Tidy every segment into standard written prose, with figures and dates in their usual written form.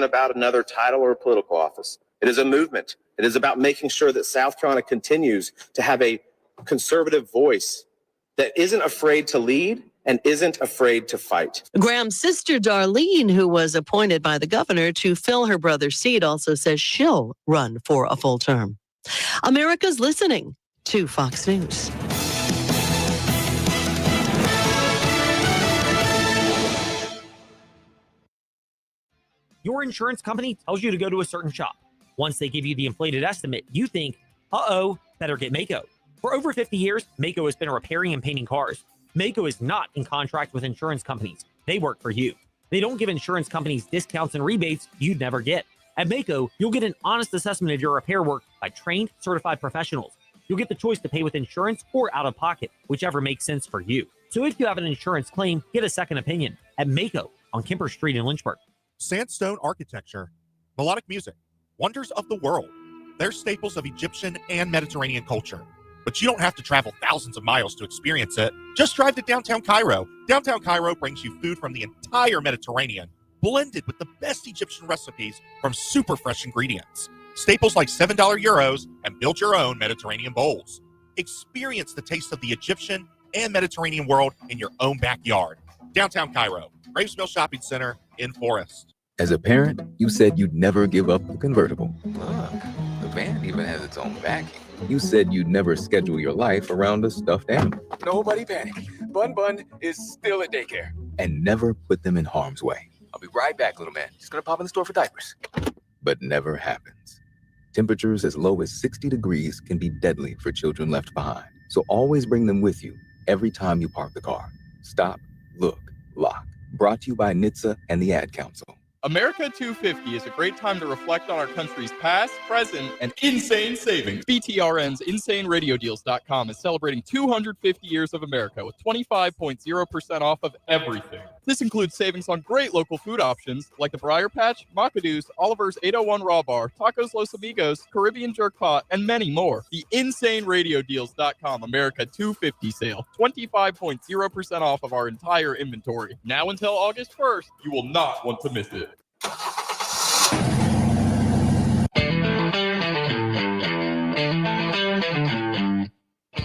isn't about another title or a political office. It is a movement. It is about making sure that South Carolina continues to have a conservative voice that isn't afraid to lead and isn't afraid to fight. Graham's sister, Darlene, who was appointed by the governor to fill her brother's seat, also says she'll run for a full term. America's listening to Fox News. Your insurance company tells you to go to a certain shop. Once they give you the inflated estimate, you think, better get Maaco. For over 50 years, Maaco has been repairing and painting cars. Maaco is not in contract with insurance companies. They work for you. They don't give insurance companies discounts and rebates you'd never get. At Maaco, you'll get an honest assessment of your repair work by trained, certified professionals. You'll get the choice to pay with insurance or out of pocket, whichever makes sense for you. So if you have an insurance claim, get a second opinion at Maaco on Kemper Street in Lynchburg. Sandstone architecture, melodic music, wonders of the world. They're staples of Egyptian and Mediterranean culture. But you don't have to travel thousands of miles to experience it. Just drive to downtown Cairo. Downtown Cairo brings you food from the entire Mediterranean, blended with the best Egyptian recipes from super fresh ingredients. Staples like $7 gyros and build your own Mediterranean bowls. Experience the taste of the Egyptian and Mediterranean world in your own backyard. Downtown Cairo, Graves Mill Shopping Center in Forest. As a parent, you said you'd never give up the convertible. Look, the van even has its own backing. You said you'd never schedule your life around a stuffed animal. Nobody panic. Bun Bun is still at daycare. And never put them in harm's way. I'll be right back, little man. Just gonna pop in the store for diapers. But never happens. Temperatures as low as 60 degrees can be deadly for children left behind. So always bring them with you every time you park the car. Stop, look, lock. Brought to you by NHTSA and the Ad Council. America 250 is a great time to reflect on our country's past, present, and insane savings. BTRN's InsaneRadioDeals.com is celebrating 250 years of America with 25.0% off of everything. This includes savings on great local food options like the Briar Patch, Macado's, Oliver's 801 Raw Bar, Tacos Los Amigos, Caribbean Jerk Pot, and many more. The InsaneRadioDeals.com America 250 sale. 25.0% off of our entire inventory. Now until August 1st, you will not want to miss it.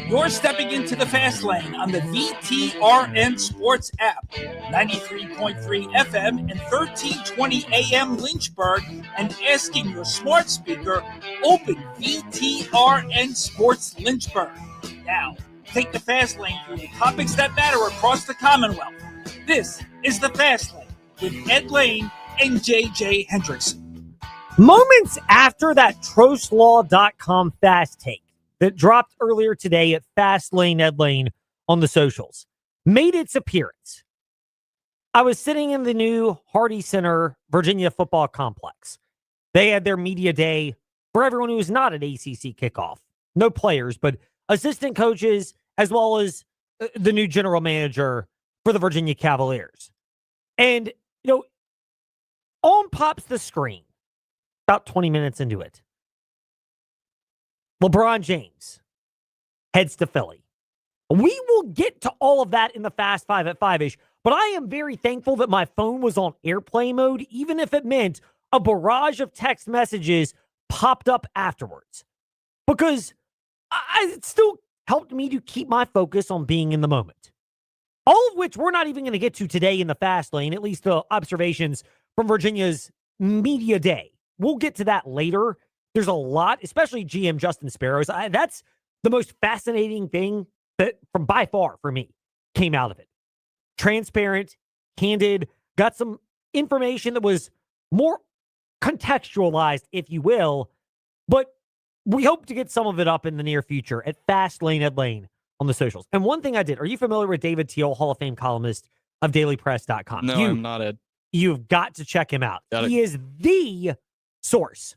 You're stepping into the fast lane on the VTRN Sports app. 93.3 FM and 1320 AM Lynchburg, and asking your smart speaker, open VTRN Sports Lynchburg. Now, take the fast lane through the topics that matter across the Commonwealth. This is the Fast Lane with Ed Lane and JJ Hendrickson. Moments after that TrostLaw.com fast take that dropped earlier today at Fastlane Ed Lane on the socials made its appearance, I was sitting in the new Hardy Center Virginia football complex. They had their media day for everyone who was not at ACC kickoff. No players, but assistant coaches, as well as the new general manager for the Virginia Cavaliers. And, on pops the screen about 20 minutes into it. LeBron James heads to Philly. We will get to all of that in the Fast Five at 5-ish, but I am very thankful that my phone was on airplane mode, even if it meant a barrage of text messages popped up afterwards, because it still helped me to keep my focus on being in the moment. All of which we're not even going to get to today in the Fast Lane, at least the observations from Virginia's media day. We'll get to that later. There's a lot, especially GM Justin Sparrows. That's the most fascinating thing that, from by far for me, came out of it. Transparent, candid, got some information that was more contextualized, if you will, but we hope to get some of it up in the near future at Fastlane Ed Lane on the socials. And one thing I did, are you familiar with David Teal, Hall of Fame columnist of dailypress.com? No, I'm not, Ed. You've got to check him out. He is the source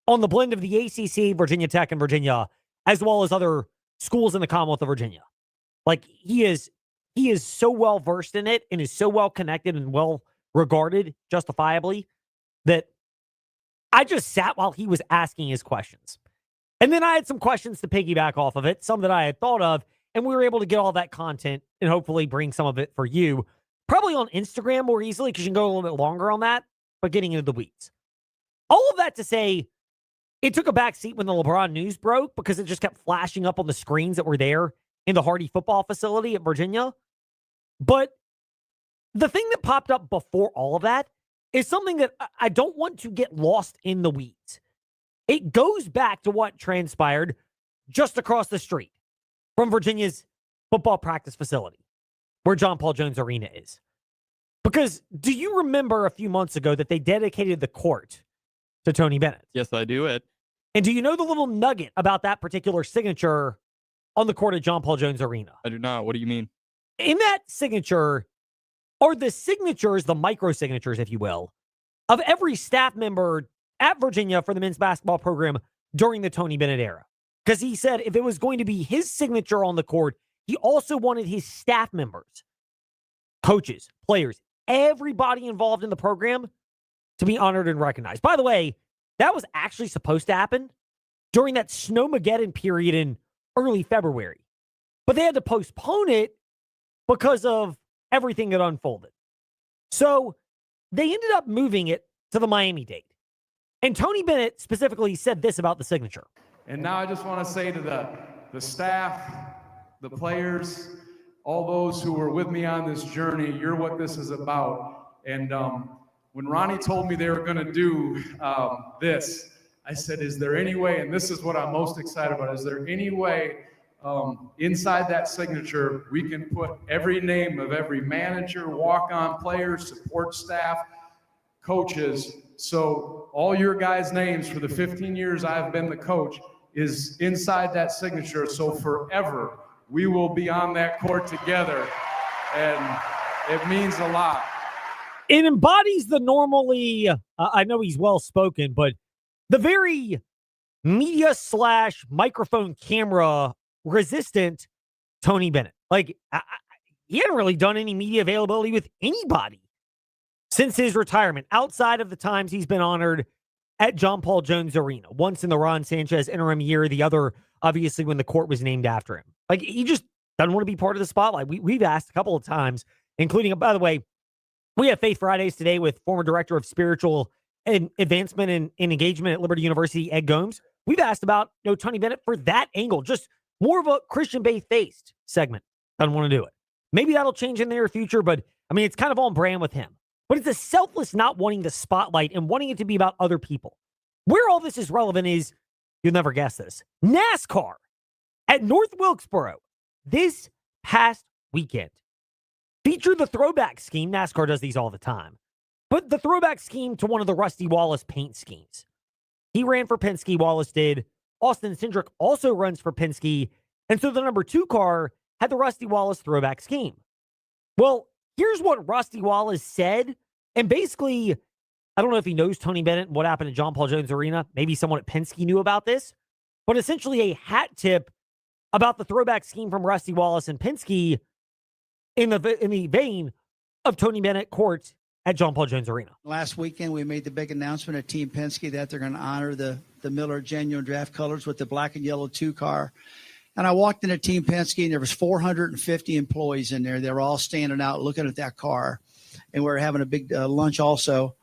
on the blend of the ACC, Virginia Tech, and Virginia, as well as other schools in the Commonwealth of Virginia. Like, he is so well versed in it and is so well connected and well regarded, justifiably, that I just sat while he was asking his questions. And then I had some questions to piggyback off of it, some that I had thought of, and we were able to get all that content and hopefully bring some of it for you. Probably on Instagram more easily because you can go a little bit longer on that, but getting into the weeds. all of that to say, it took a back seat when the LeBron news broke because it just kept flashing up on the screens that were there in the Hardy football facility at Virginia. But the thing that popped up before all of that is something that I don't want to get lost in the weeds. It goes back to what transpired just across the street from Virginia's football practice facility, where John Paul Jones Arena is. Because do you remember a few months ago that they dedicated the court to Tony Bennett? Yes, I do it. And do you know the little nugget about that particular signature on the court at John Paul Jones Arena? I do not. What do you mean? In that signature are the signatures, the micro signatures, if you will, of every staff member at Virginia for the men's basketball program during the Tony Bennett era. Because he said if it was going to be his signature on the court, he also wanted his staff members, coaches, players, everybody involved in the program to be honored and recognized. By the way, that was actually supposed to happen during that Snowmageddon period in early February. But they had to postpone it because of everything that unfolded. So they ended up moving it to the Miami date. And Tony Bennett specifically said this about the signature. And now I just want to say to the staff, the players, all those who were with me on this journey, you're what this is about. And when Ronnie told me they were going to do this, I said, is there any way, and this is what I'm most excited about, is there any way inside that signature we can put every name of every manager, walk-on player, support staff, coaches, so all your guys' names for the 15 years I've been the coach is inside that signature, so forever we will be on that court together, and it means a lot. It embodies the normally, I know he's well-spoken, but the very media/microphone camera resistant Tony Bennett. Like, he hadn't really done any media availability with anybody since his retirement, outside of the times he's been honored at John Paul Jones Arena, once in the Ron Sanchez interim year, the other, obviously, when the court was named after him. Like, he just doesn't want to be part of the spotlight. We've asked a couple of times, including, by the way, we have Faith Fridays today with former director of spiritual and advancement and engagement at Liberty University, Ed Gomes. We've asked about Tony Bennett for that angle, just more of a Christian-based segment. Doesn't want to do it. Maybe that'll change in the near future, but I mean, it's kind of on brand with him. But it's a selfless not wanting the spotlight and wanting it to be about other people. Where all this is relevant is, you'll never guess this, NASCAR at North Wilkesboro this past weekend featured the throwback scheme. NASCAR does these all the time. But the throwback scheme to one of the Rusty Wallace paint schemes. He ran for Penske, Wallace did. Austin Cindric also runs for Penske. And so the number 2 car had the Rusty Wallace throwback scheme. Well, here's what Rusty Wallace said. And basically, I don't know if he knows Tony Bennett and what happened at John Paul Jones Arena. Maybe someone at Penske knew about this. But essentially a hat tip about the throwback scheme from Rusty Wallace and Penske in the vein of Tony Bennett court at John Paul Jones Arena. Last weekend, we made the big announcement at Team Penske that they're going to honor the Miller Genuine Draft colors with the black and yellow 2 car. And I walked into Team Penske, and there was 450 employees in there. They were all standing out looking at that car. And we were having a big lunch also.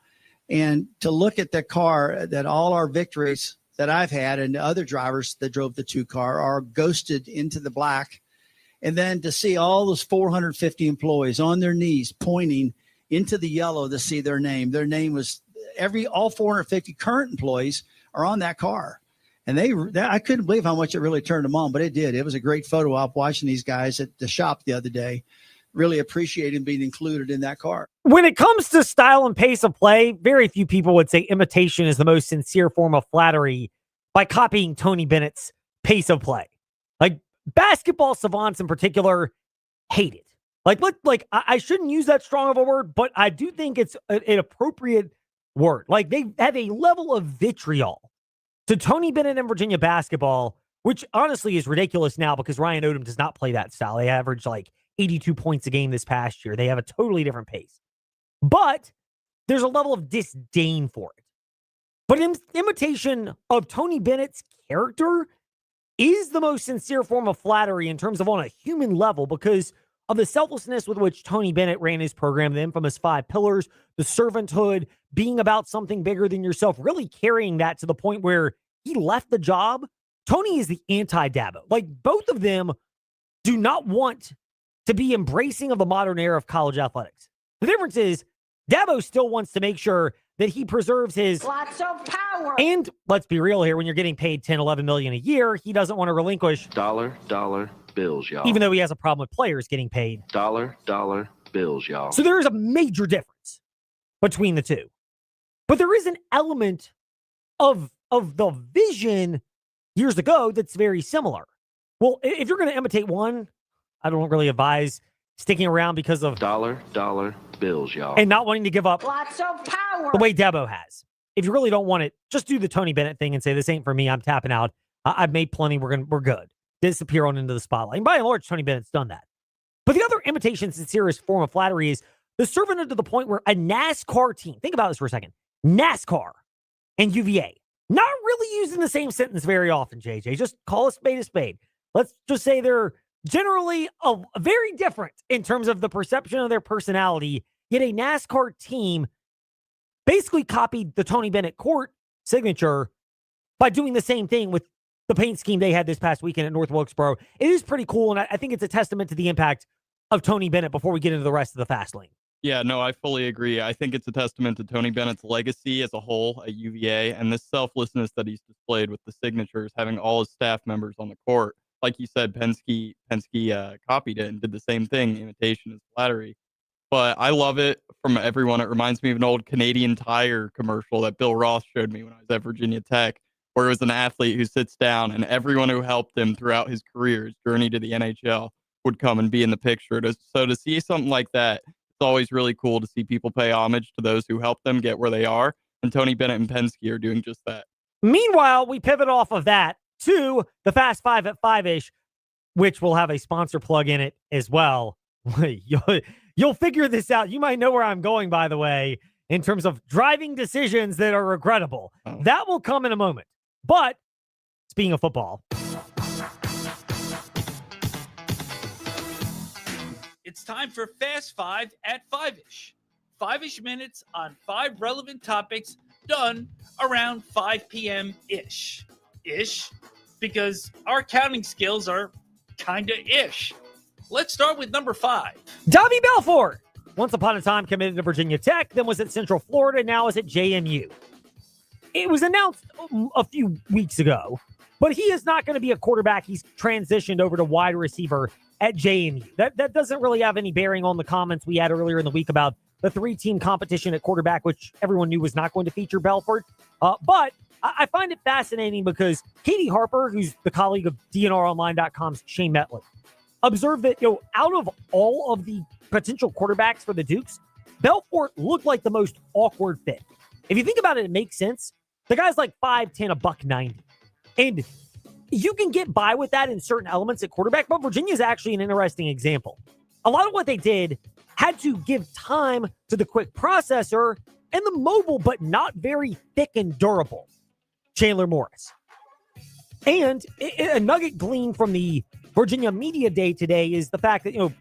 And to look at the car, that all our victories that I've had and the other drivers that drove the 2 car are ghosted into the black. And then to see all those 450 employees on their knees pointing into the yellow to see their name. Their name was all 450 current employees are on that car. And I couldn't believe how much it really turned them on, but it did. It was a great photo op watching these guys at the shop the other day. Really appreciating being included in that car. When it comes to style and pace of play, very few people would say imitation is the most sincere form of flattery by copying Tony Bennett's pace of play. Like, basketball savants in particular hate it. I shouldn't use that strong of a word, but I do think it's an appropriate word. Like, they have a level of vitriol to Tony Bennett and Virginia basketball, which honestly is ridiculous now because Ryan Odom does not play that style. They average like 82 points a game this past year. They have a totally different pace. But there's a level of disdain for it. But imitation of Tony Bennett's character is the most sincere form of flattery in terms of on a human level, because of the selflessness with which Tony Bennett ran his program, the infamous 5 pillars, the servanthood, being about something bigger than yourself, really carrying that to the point where he left the job. Tony is the anti-Dabo. Like, both of them do not want to be embracing of the modern era of college athletics. The difference is Dabo still wants to make sure that he preserves his lots of power. And let's be real here, when you're getting paid 10, 11 million a year, he doesn't want to relinquish dollar bills, y'all. Even though he has a problem with players getting paid. Dollar bills, y'all. So there is a major difference between the two. But there is an element of the vision years ago that's very similar. Well, if you're going to imitate one, I don't really advise sticking around because of dollar bills, y'all. And not wanting to give up Lots of power. the way Dabo has. If you really don't want it, just do the Tony Bennett thing and say, this ain't for me. I'm tapping out. I've made plenty. We're good. Disappear on into the spotlight. And by and large, Tony Bennett's done that. But the other imitation, sincerest form of flattery is the servant to the point where a NASCAR team, think about this for a second, NASCAR and UVA, not really using the same sentence very often, JJ. Just call a spade a spade. Let's just say they're generally very different in terms of the perception of their personality, yet a NASCAR team basically copied the Tony Bennett court signature by doing the same thing with the paint scheme they had this past weekend at North Wilkesboro. It is pretty cool, and I think it's a testament to the impact of Tony Bennett before we get into the rest of the fast lane. Yeah, no, I fully agree. I think it's a testament to Tony Bennett's legacy as a whole at UVA and this selflessness that he's displayed with the signatures, having all his staff members on the court. Like you said, Penske copied it and did the same thing. Imitation is flattery. But I love it from everyone. It reminds me of an old Canadian Tire commercial that Bill Ross showed me when I was at Virginia Tech, where it was an athlete who sits down and everyone who helped him throughout his career, his journey to the NHL, would come and be in the picture. So to see something like that, it's always really cool to see people pay homage to those who helped them get where they are. And Tony Bennett and Penske are doing just that. Meanwhile, we pivot off of that to the Fast Five at 5-ish, which will have a sponsor plug in it as well. You'll figure this out. You might know where I'm going, by the way, in terms of driving decisions that are regrettable. Oh. That will come in a moment. But speaking of football, it's time for Fast Five at 5-ish. 5-ish minutes on 5 relevant topics done around 5 p.m.-ish. Ish, because our counting skills are kinda ish. Let's start with number 5. Davie Belfort. Once upon a time committed to Virginia Tech, then was at Central Florida, now is at JMU. It was announced a few weeks ago, but he is not going to be a quarterback. He's transitioned over to wide receiver at JMU. That doesn't really have any bearing on the comments we had earlier in the week about the 3-team competition at quarterback, which everyone knew was not going to feature Belfort. But I find it fascinating because Katie Harper, who's the colleague of DNRonline.com's Shane Metley, observed that, out of all of the potential quarterbacks for the Dukes, Belfort looked like the most awkward fit. If you think about it, it makes sense. The guy's like 5'10", $190. And you can get by with that in certain elements at quarterback, but Virginia's actually an interesting example. A lot of what they did had to give time to the quick processor and the mobile but not very thick and durable Chandler Morris. And a nugget gleaned from the Virginia Media Day today is the fact that,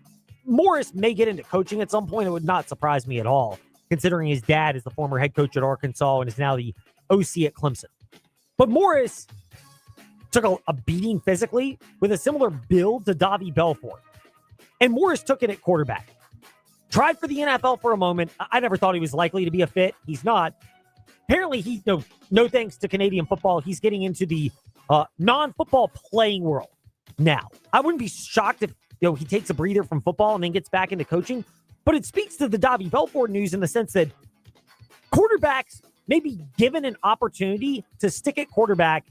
Morris may get into coaching at some point. It would not surprise me at all, considering his dad is the former head coach at Arkansas and is now the OC at Clemson. But Morris took a beating physically with a similar build to Davie Belfort. And Morris took it at quarterback. Tried for the NFL for a moment. I never thought he was likely to be a fit. He's not. Apparently, no thanks to Canadian football, he's getting into the non-football playing world now. I wouldn't be shocked if he takes a breather from football and then gets back into coaching. But it speaks to the Davie Belfort news in the sense that quarterbacks may be given an opportunity to stick at quarterback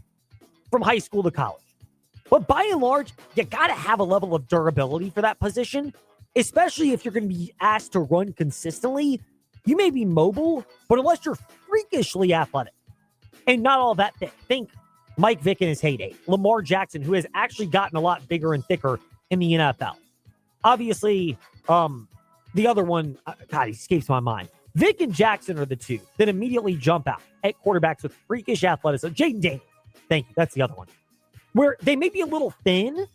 from high school to college. But by and large, you got to have a level of durability for that position, especially if you're going to be asked to run consistently. You may be mobile, but unless you're freakishly athletic and not all that thick, think Mike Vick in his heyday, Lamar Jackson, who has actually gotten a lot bigger and thicker in the NFL. Obviously, the other one, God, he escapes my mind. Vick and Jackson are the two that immediately jump out at quarterbacks with freakish athleticism. Jaden Daniels, thank you, that's the other one. Where they may be a little thin,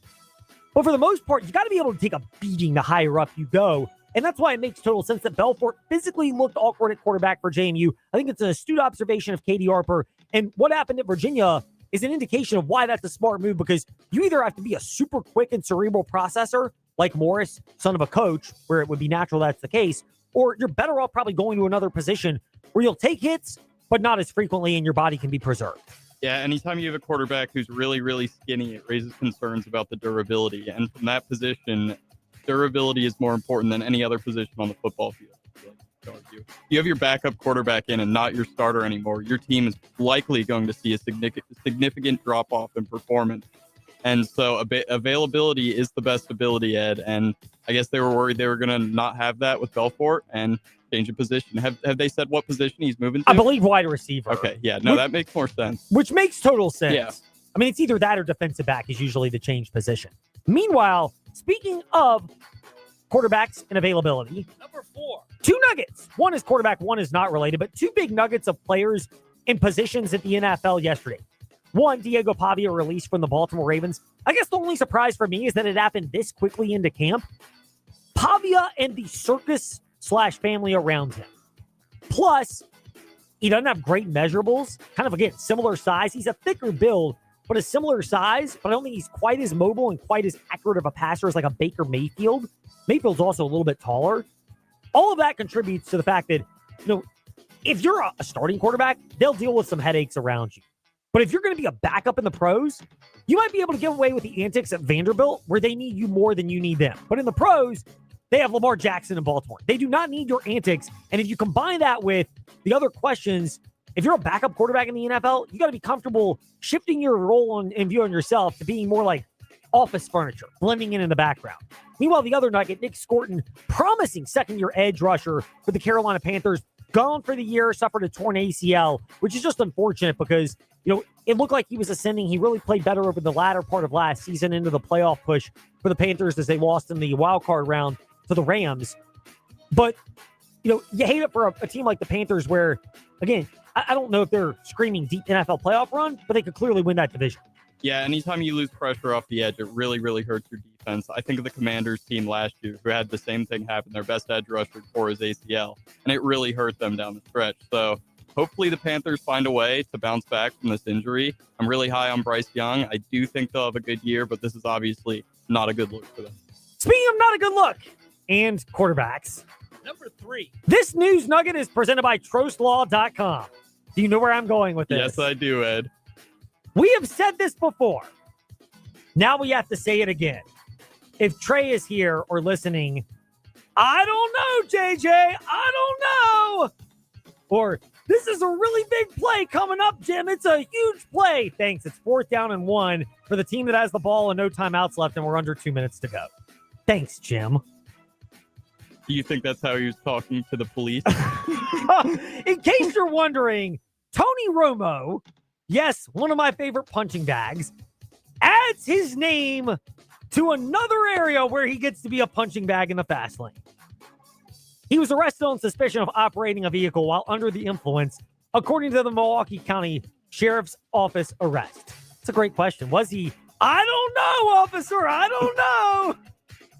But for the most part, you got to be able to take a beating the higher up you go. And that's why it makes total sense that Belfort physically looked awkward at quarterback for JMU. I think it's an astute observation of Katie Harper. And what happened at Virginia is an indication of why that's a smart move, because you either have to be a super quick and cerebral processor, like Morris, son of a coach, where it would be natural that's the case, or you're better off probably going to another position where you'll take hits, but not as frequently, and your body can be preserved. Yeah, anytime you have a quarterback who's really, really skinny, it raises concerns about the durability. And from that position, durability is more important than any other position on the football field. You have your backup quarterback in and not your starter anymore, your team is likely going to see a significant drop-off in performance. And so availability is the best ability, Ed. And I guess they were worried they were going to not have that with Belfort and change of position. Have they said what position he's moving to? I believe wide receiver. Okay, yeah, no, that makes more sense. Which makes total sense. Yeah. I mean, it's either that or defensive back is usually the change position. Meanwhile, speaking of quarterbacks and availability, Number 4. 2 nuggets. One is quarterback, one is not related, but 2 big nuggets of players in positions at the NFL yesterday. One, Diego Pavia released from the Baltimore Ravens. I guess the only surprise for me is that it happened this quickly into camp. Pavia and the circus/family around him. Plus, he doesn't have great measurables. Kind of, again, similar size. He's a thicker build, but a similar size. But I don't think he's quite as mobile and quite as accurate of a passer as like a Baker Mayfield. Mayfield's also a little bit taller. All of that contributes to the fact that, if you're a starting quarterback, they'll deal with some headaches around you. But if you're going to be a backup in the pros, you might be able to get away with the antics at Vanderbilt where they need you more than you need them. But in the pros, they have Lamar Jackson in Baltimore. They do not need your antics. And if you combine that with the other questions, if you're a backup quarterback in the NFL, you got to be comfortable shifting your role and view on yourself to being more like office furniture, blending in the background. Meanwhile, the other nugget, Nick Scorton, promising second-year edge rusher for the Carolina Panthers, gone for the year, suffered a torn ACL, which is just unfortunate because, it looked like he was ascending. He really played better over the latter part of last season into the playoff push for the Panthers as they lost in the wild card round to the Rams. But, you hate it for a team like the Panthers where, again, I don't know if they're screaming deep NFL playoff run, but they could clearly win that division. Yeah, anytime you lose pressure off the edge, it really, really hurts your defense. I think of the Commanders team last year who had the same thing happen. Their best edge rusher tore his ACL, and it really hurt them down the stretch. So hopefully the Panthers find a way to bounce back from this injury. I'm really high on Bryce Young. I do think they'll have a good year, but this is obviously not a good look for them. Speaking of not a good look and quarterbacks, Number 3. this news nugget is presented by TrostLaw.com. Do you know where I'm going with this? Yes, I do, Ed. We have said this before. Now we have to say it again. If Trey is here or listening, I don't know, JJ. I don't know. Or, this is a really big play coming up, Jim. It's a huge play. Thanks. It's 4th down and 1 for the team that has the ball and no timeouts left, and we're under 2 minutes to go. Thanks, Jim. Do you think that's how he was talking to the police? In case you're wondering, Tony Romo, yes, one of my favorite punching bags, adds his name to another area where he gets to be a punching bag in the fast lane. He was arrested on suspicion of operating a vehicle while under the influence, according to the Milwaukee County Sheriff's Office arrest. It's a great question. Was he? I don't know, officer. I don't know.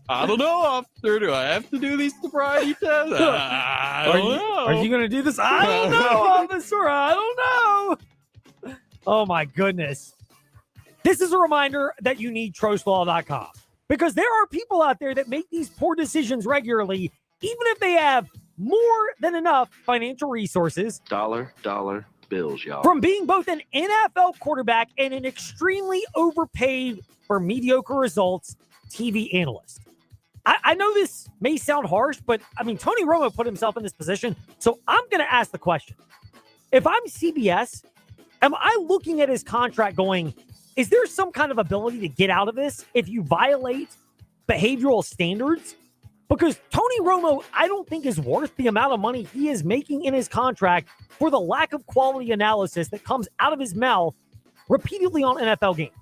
I don't know, officer. Do I have to do these sobriety tests? I don't know. Are you going to do this? I don't know, officer. I don't know. Oh, my goodness. This is a reminder that you need TrostLaw.com because there are people out there that make these poor decisions regularly, even if they have more than enough financial resources. Dollar bills, y'all. From being both an NFL quarterback and an extremely overpaid for mediocre results TV analyst. I know this may sound harsh, but I mean, Tony Romo put himself in this position. So I'm going to ask the question. If I'm CBS, am I looking at his contract going, is there some kind of ability to get out of this if you violate behavioral standards? Because Tony Romo, I don't think is worth the amount of money he is making in his contract for the lack of quality analysis that comes out of his mouth repeatedly on NFL games.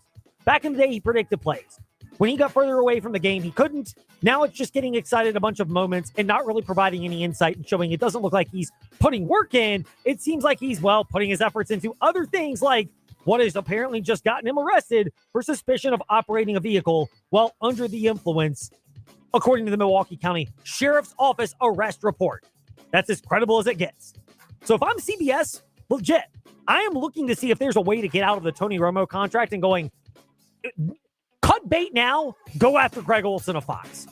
Back in the day, he predicted plays. When he got further away from the game, he couldn't. Now it's just getting excited a bunch of moments and not really providing any insight and showing it doesn't look like he's putting work in. It seems like he's, putting his efforts into other things like what has apparently just gotten him arrested for suspicion of operating a vehicle while under the influence, according to the Milwaukee County Sheriff's Office arrest report. That's as credible as it gets. So if I'm CBS, legit, I am looking to see if there's a way to get out of the Tony Romo contract and going, cut bait now, go after Greg Olsen of Fox.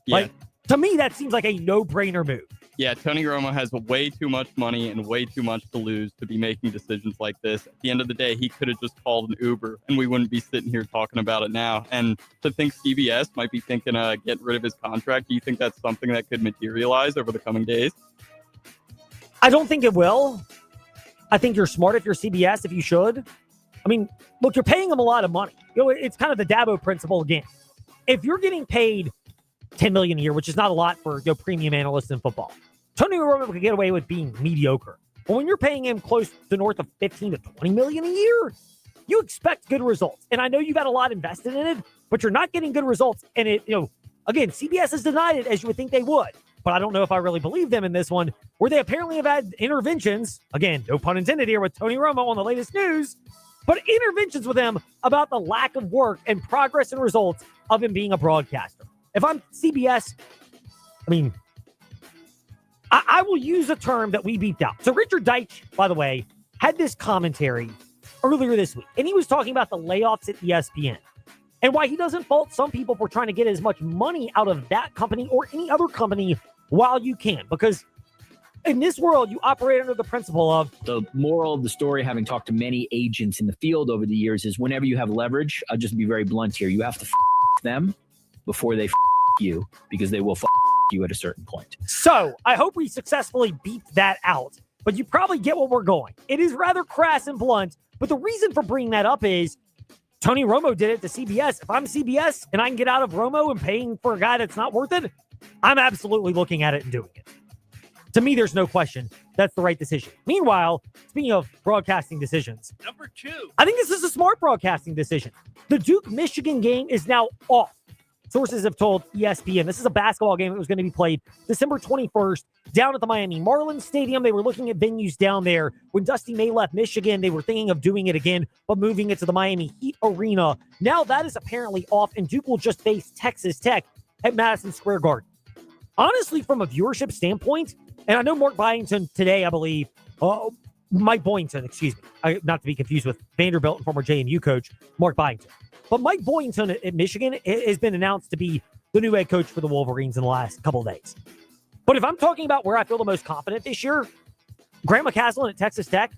Yeah. Like, to me, that seems like a no-brainer move. Yeah, Tony Romo has way too much money and way too much to lose to be making decisions like this. At the end of the day, he could have just called an Uber and we wouldn't be sitting here talking about it now. And to think CBS might be thinking getting rid of his contract, do you think that's something that could materialize over the coming days? I don't think it will. I think you're smart if you're CBS, if you should. I mean, look, you're paying him a lot of money. It's kind of the Dabo principle again. If you're getting paid $10 million a year, which is not a lot for premium analysts in football, Tony Romo could get away with being mediocre. But when you're paying him close to north of $15 to $20 million a year, you expect good results. And I know you got a lot invested in it, but you're not getting good results. And again, CBS has denied it as you would think they would. But I don't know if I really believe them in this one, where they apparently have had interventions, again, no pun intended here with Tony Romo on the latest news, but interventions with him about the lack of work and progress and results of him being a broadcaster. If I'm CBS, I mean, I will use a term that we beeped out. So Richard Deitch, by the way, had this commentary earlier this week, and he was talking about the layoffs at ESPN and why he doesn't fault some people for trying to get as much money out of that company or any other company while you can. Because in this world, you operate under the principle of... The moral of the story, having talked to many agents in the field over the years, is whenever you have leverage, I'll just be very blunt here, you have to them before they you, because they will you at a certain point. So I hope we successfully beat that out, but you probably get what we're going. It is rather crass and blunt, but the reason for bringing that up is Tony Romo did it to CBS. If I'm CBS and I can get out of Romo and paying for a guy that's not worth it, I'm absolutely looking at it and doing it. To me, there's no question that's the right decision. Meanwhile, speaking of broadcasting decisions, Number 2. I think this is a smart broadcasting decision. The Duke-Michigan game is now off. Sources have told ESPN this is a basketball game that was going to be played December 21st down at the Miami Marlins Stadium. They were looking at venues down there. When Dusty May left Michigan, they were thinking of doing it again, but moving it to the Miami Heat Arena. Now that is apparently off, and Duke will just face Texas Tech at Madison Square Garden. Honestly, from a viewership standpoint, and I know Mark Byington today, I believe, Mike Boynton, excuse me, not to be confused with Vanderbilt and former JMU coach Mark Byington. But Mike Boynton at Michigan has been announced to be the new head coach for the Wolverines in the last couple of days. But if I'm talking about where I feel the most confident this year, Grant McCasland at Texas Tech,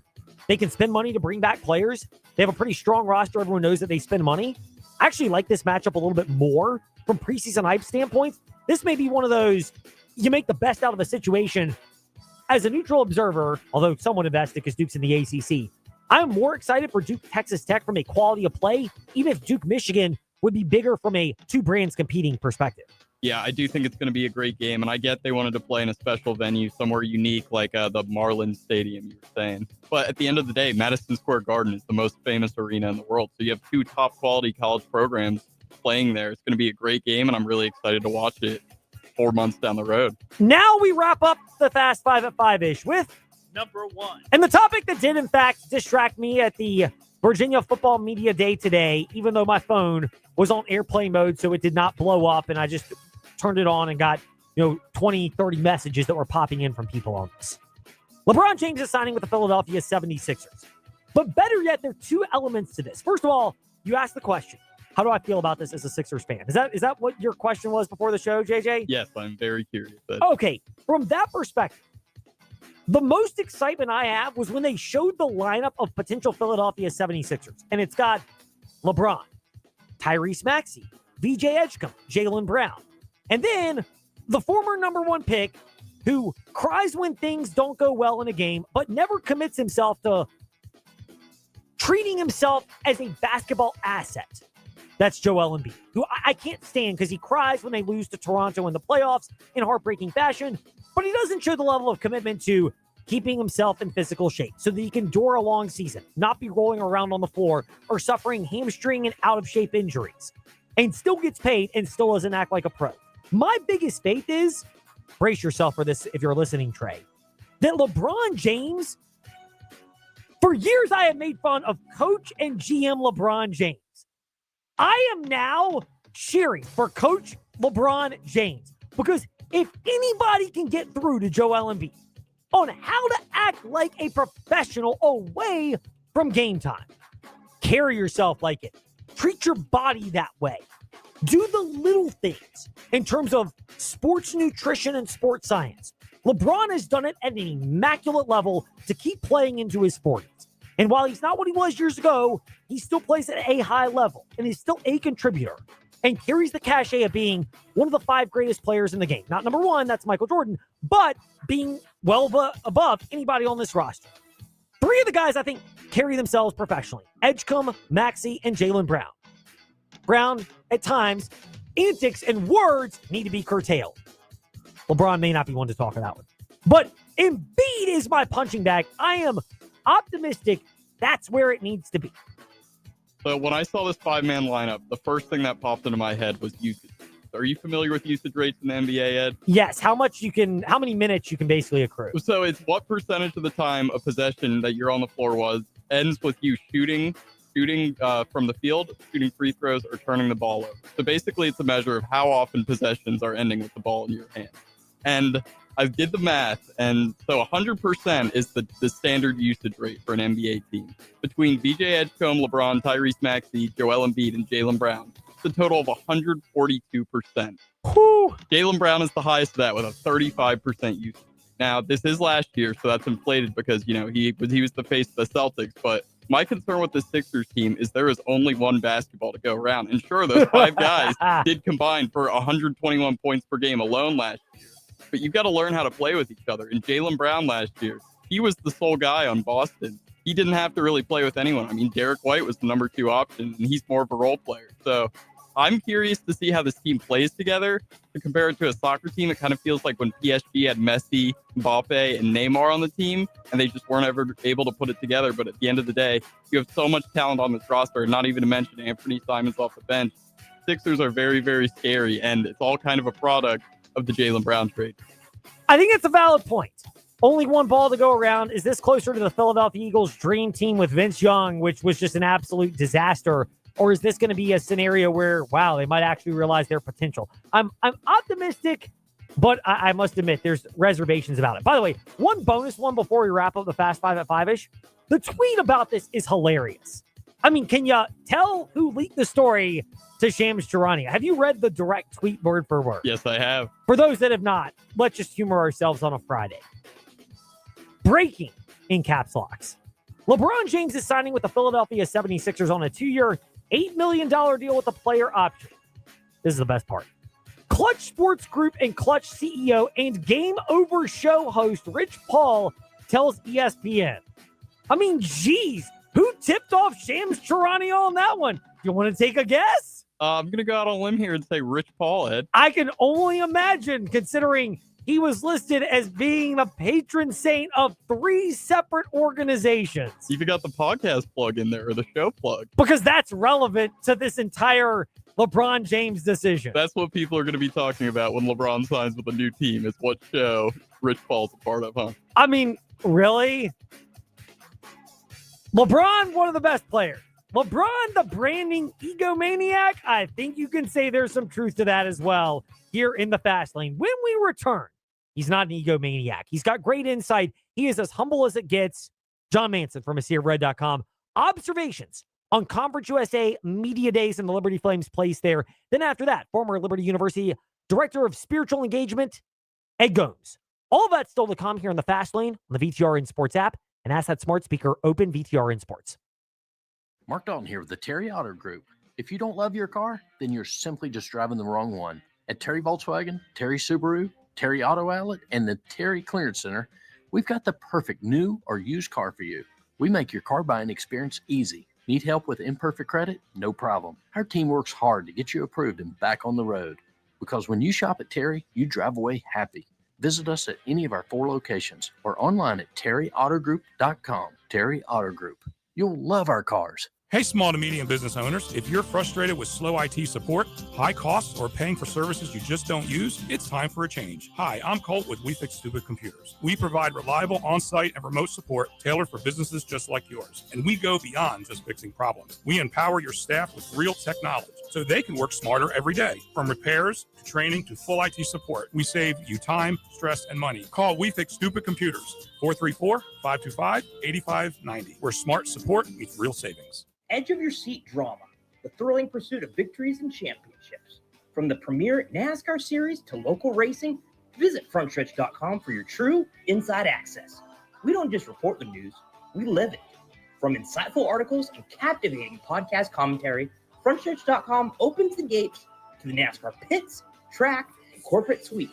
they can spend money to bring back players. They have a pretty strong roster. Everyone knows that they spend money. I actually like this matchup a little bit more from preseason hype standpoint. This may be one of those, you make the best out of a situation. As a neutral observer, although somewhat invested because Duke's in the ACC, I'm more excited for Duke Texas Tech from a quality of play, even if Duke Michigan would be bigger from a two brands competing perspective. Yeah, I do think it's going to be a great game, and I get they wanted to play in a special venue, somewhere unique like the Marlins Stadium, you were saying. But at the end of the day, Madison Square Garden is the most famous arena in the world, so you have two top-quality college programs playing there. It's going to be a great game, and I'm really excited to watch it 4 months down the road. Now we wrap up the Fast Five at 5-ish with Number 1. And the topic that did, in fact, distract me at the Virginia Football Media Day today, even though my phone was on airplane mode, so it did not blow up, and I just turned it on and got 20, 30 messages that were popping in from people on this. LeBron James is signing with the Philadelphia 76ers. But better yet, there are two elements to this. First of all, you asked the question, how do I feel about this as a Sixers fan? Is that what your question was before the show, JJ? Yes, I'm very curious. Okay, from that perspective, the most excitement I have was when they showed the lineup of potential Philadelphia 76ers. And it's got LeBron, Tyrese Maxey, VJ Edgecombe, Jaylen Brown. And then the former number 1 pick who cries when things don't go well in a game, but never commits himself to treating himself as a basketball asset. That's Joel Embiid, who I can't stand because he cries when they lose to Toronto in the playoffs in heartbreaking fashion, but he doesn't show the level of commitment to keeping himself in physical shape so that he can endure a long season, not be rolling around on the floor or suffering hamstring and out-of-shape injuries, and still gets paid and still doesn't act like a pro. My biggest faith is, brace yourself for this if you're listening, Trey, that LeBron James For years, I have made fun of Coach and GM LeBron James. I am now cheering for Coach LeBron James because if anybody can get through to Joel Embiid on how to act like a professional away from game time, carry yourself like it, treat your body that way, do the little things in terms of sports nutrition and sports science. LeBron has done it at an immaculate level to keep playing into his 40s. And while he's not what he was years ago, he still plays at a high level and is still a contributor and carries the cachet of being one of the 5 greatest players in the game. Not number 1, that's Michael Jordan, but being well above anybody on this roster. 3 of the guys I think carry themselves professionally: Edgecombe, Maxey, and Jaylen Brown. Brown, at times, antics and words need to be curtailed. LeBron may not be one to talk about it. But Embiid is my punching bag. I am optimistic that's where it needs to be. So when I saw this 5-man lineup, the first thing that popped into my head was usage. Are you familiar with usage rates in the NBA, Ed? Yes. How many minutes you can basically accrue? So it's what percentage of the time a possession that you're on the floor ends with you shooting from the field, shooting free throws, or turning the ball over. So basically it's a measure of how often possessions are ending with the ball in your hand. And I did the math, and so 100% is the standard usage rate for an NBA team. Between BJ Edgecombe, LeBron, Tyrese Maxey, Joel Embiid, and Jaylen Brown, it's a total of 142%. Jaylen Brown is the highest of that with a 35% usage. Now, this is last year, so that's inflated because, he was the face of the Celtics, but my concern with the Sixers team is there is only one basketball to go around. And sure, those 5 guys did combine for 121 points per game alone last year. But you've got to learn how to play with each other. And Jaylen Brown last year, he was the sole guy on Boston. He didn't have to really play with anyone. I mean, Derek White was the number 2 option, and he's more of a role player. So I'm curious to see how this team plays together. To compare it to a soccer team, it kind of feels like when PSG had Messi, Mbappe, and Neymar on the team, and they just weren't ever able to put it together. But at the end of the day, you have so much talent on this roster, not even to mention Anthony Simons off the bench. Sixers are very, very scary, and it's all kind of a product of the Jaylen Brown trade. I think it's a valid point. Only one ball to go around. Is this closer to the Philadelphia Eagles' dream team with Vince Young, which was just an absolute disaster? Or is this going to be a scenario where, wow, they might actually realize their potential? I'm optimistic, but I must admit there's reservations about it. By the way, one bonus one before we wrap up the Fast 5 at 5-ish. The tweet about this is hilarious. I mean, can you tell who leaked the story to Shams Charania? Have you read the direct tweet word for word? Yes, I have. For those that have not, let's just humor ourselves on a Friday. Breaking in caps locks. LeBron James is signing with the Philadelphia 76ers on a 2-year, $8 million deal with a player option. This is the best part. Clutch Sports Group and Clutch CEO and Game Over show host Rich Paul tells ESPN. I mean, geez, who tipped off Shams Charania on that one? You want to take a guess? I'm going to go out on a limb here and say Rich Paul, Ed. I can only imagine, considering he was listed as being the patron saint of 3 separate organizations. You even got the podcast plug in there, or the show plug. Because that's relevant to this entire LeBron James decision. That's what people are going to be talking about when LeBron signs with a new team, is what show Rich Paul's a part of, huh? I mean, really? LeBron, one of the best players. LeBron, the branding egomaniac. I think you can say there's some truth to that as well here in the fast lane. When we return, he's not an egomaniac. He's got great insight. He is as humble as it gets. John Manson from ASeerRed.com. Observations on Conference USA Media Days and the Liberty Flames place there. Then after that, former Liberty University Director of Spiritual Engagement, Ed Gomes. All of that's still to come here in the fast lane on the VTRN Sports app. And ask that smart speaker, open VTRN Sports. Mark Dalton here with the Terry Auto Group. If you don't love your car, then you're simply just driving the wrong one. At Terry Volkswagen, Terry Subaru, Terry Auto Outlet, and the Terry Clearance Center, we've got the perfect new or used car for you. We make your car buying experience easy. Need help with imperfect credit? No problem. Our team works hard to get you approved and back on the road. Because when you shop at Terry, you drive away happy. Visit us at any of our 4 locations or online at terryautogroup.com. Terry Auto Group. You'll love our cars. Hey, small to medium business owners, if you're frustrated with slow IT support, high costs, or paying for services you just don't use, it's time for a change. Hi, I'm Colt with We Fix Stupid Computers. We provide reliable on-site and remote support tailored for businesses just like yours. And we go beyond just fixing problems. We empower your staff with real tech knowledge so they can work smarter every day. From repairs to training to full IT support, we save you time, stress, and money. Call We Fix Stupid Computers, 434-525-8590, where smart support meets real savings. Edge of your seat drama, the thrilling pursuit of victories and championships. From the premier NASCAR series to local racing, visit frontstretch.com for your true inside access. We don't just report the news, we live it. From insightful articles and captivating podcast commentary, frontstretch.com opens the gates to the NASCAR pits, track, and corporate suite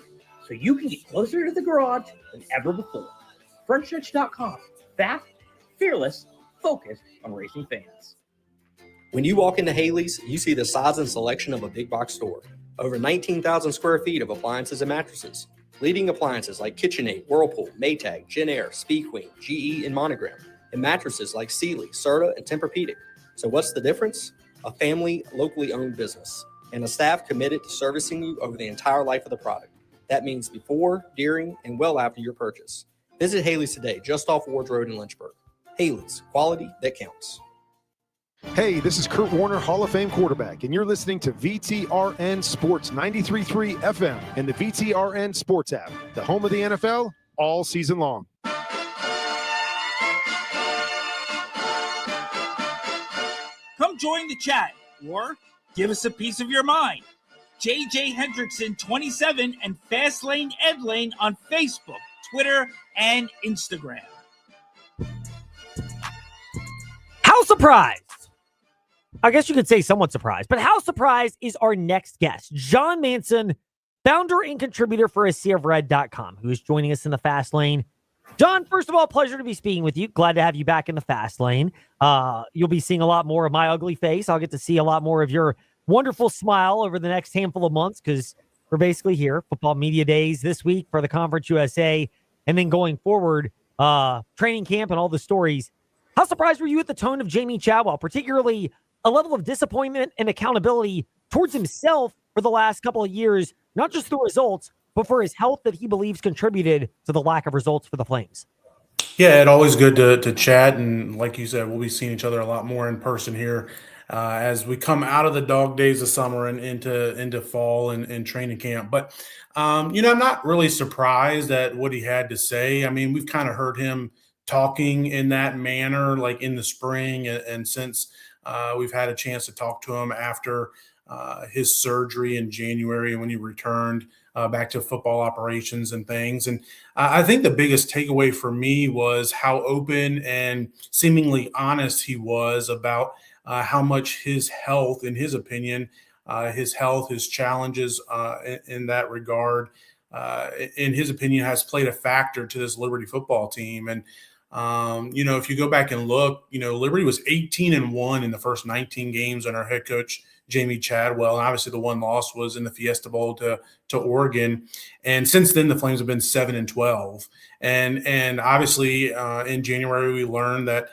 so you can get closer to the garage than ever before. Frontstretch.com, fast, fearless, focused on racing fans. When you walk into Haley's, you see the size and selection of a big box store. Over 19,000 square feet of appliances and mattresses. Leading appliances like KitchenAid, Whirlpool, Maytag, Genair, Speed Queen, GE, and Monogram. And mattresses like Sealy, Serta, and Tempur-Pedic. So what's the difference? A family, locally owned business. And a staff committed to servicing you over the entire life of the product. That means before, during, and well after your purchase. Visit Haley's today, just off Ward Road in Lynchburg. Haley's, quality that counts. Hey, this is Kurt Warner, Hall of Fame quarterback, and you're listening to VTRN Sports 93.3 FM and the VTRN Sports app, the home of the NFL all season long. Come join the chat or give us a piece of your mind. JJ Hendrickson 27 and Fastlane Ed Lane on Facebook, Twitter, and Instagram. How surprised? I guess you could say somewhat surprised, but how surprised is our next guest, John Manson, founder and contributor for AseerofRed.com, who is joining us in the Fast Lane. John, first of all, pleasure to be speaking with you. Glad to have you back in the Fast Lane. You'll be seeing a lot more of my ugly face. I'll get to see a lot more of your wonderful smile over the next handful of months because we're basically here. Football Media Days this week for the Conference USA, and then going forward, training camp and all the stories. How surprised were you at the tone of Jamey Chadwell, particularly a level of disappointment and accountability towards himself for the last couple of years, not just the results, but for his health that he believes contributed to the lack of results for the Flames? Yeah, it's always good to chat. And like you said, we'll be seeing each other a lot more in person here as we come out of the dog days of summer and into fall and training camp. But, I'm not really surprised at what he had to say. I mean, we've kind of heard him talking in that manner, like in the spring and since we've had a chance to talk to him after his surgery in January when he returned back to football operations and things. And I think the biggest takeaway for me was how open and seemingly honest he was about how much his health, in his opinion, his challenges in that regard, in his opinion, has played a factor to this Liberty football team. And if you go back and look, Liberty was 18-1 in the first 19 games under head coach Jamey Chadwell. And obviously the one loss was in the Fiesta Bowl to Oregon. And since then, the Flames have been 7-12. And obviously in January, we learned that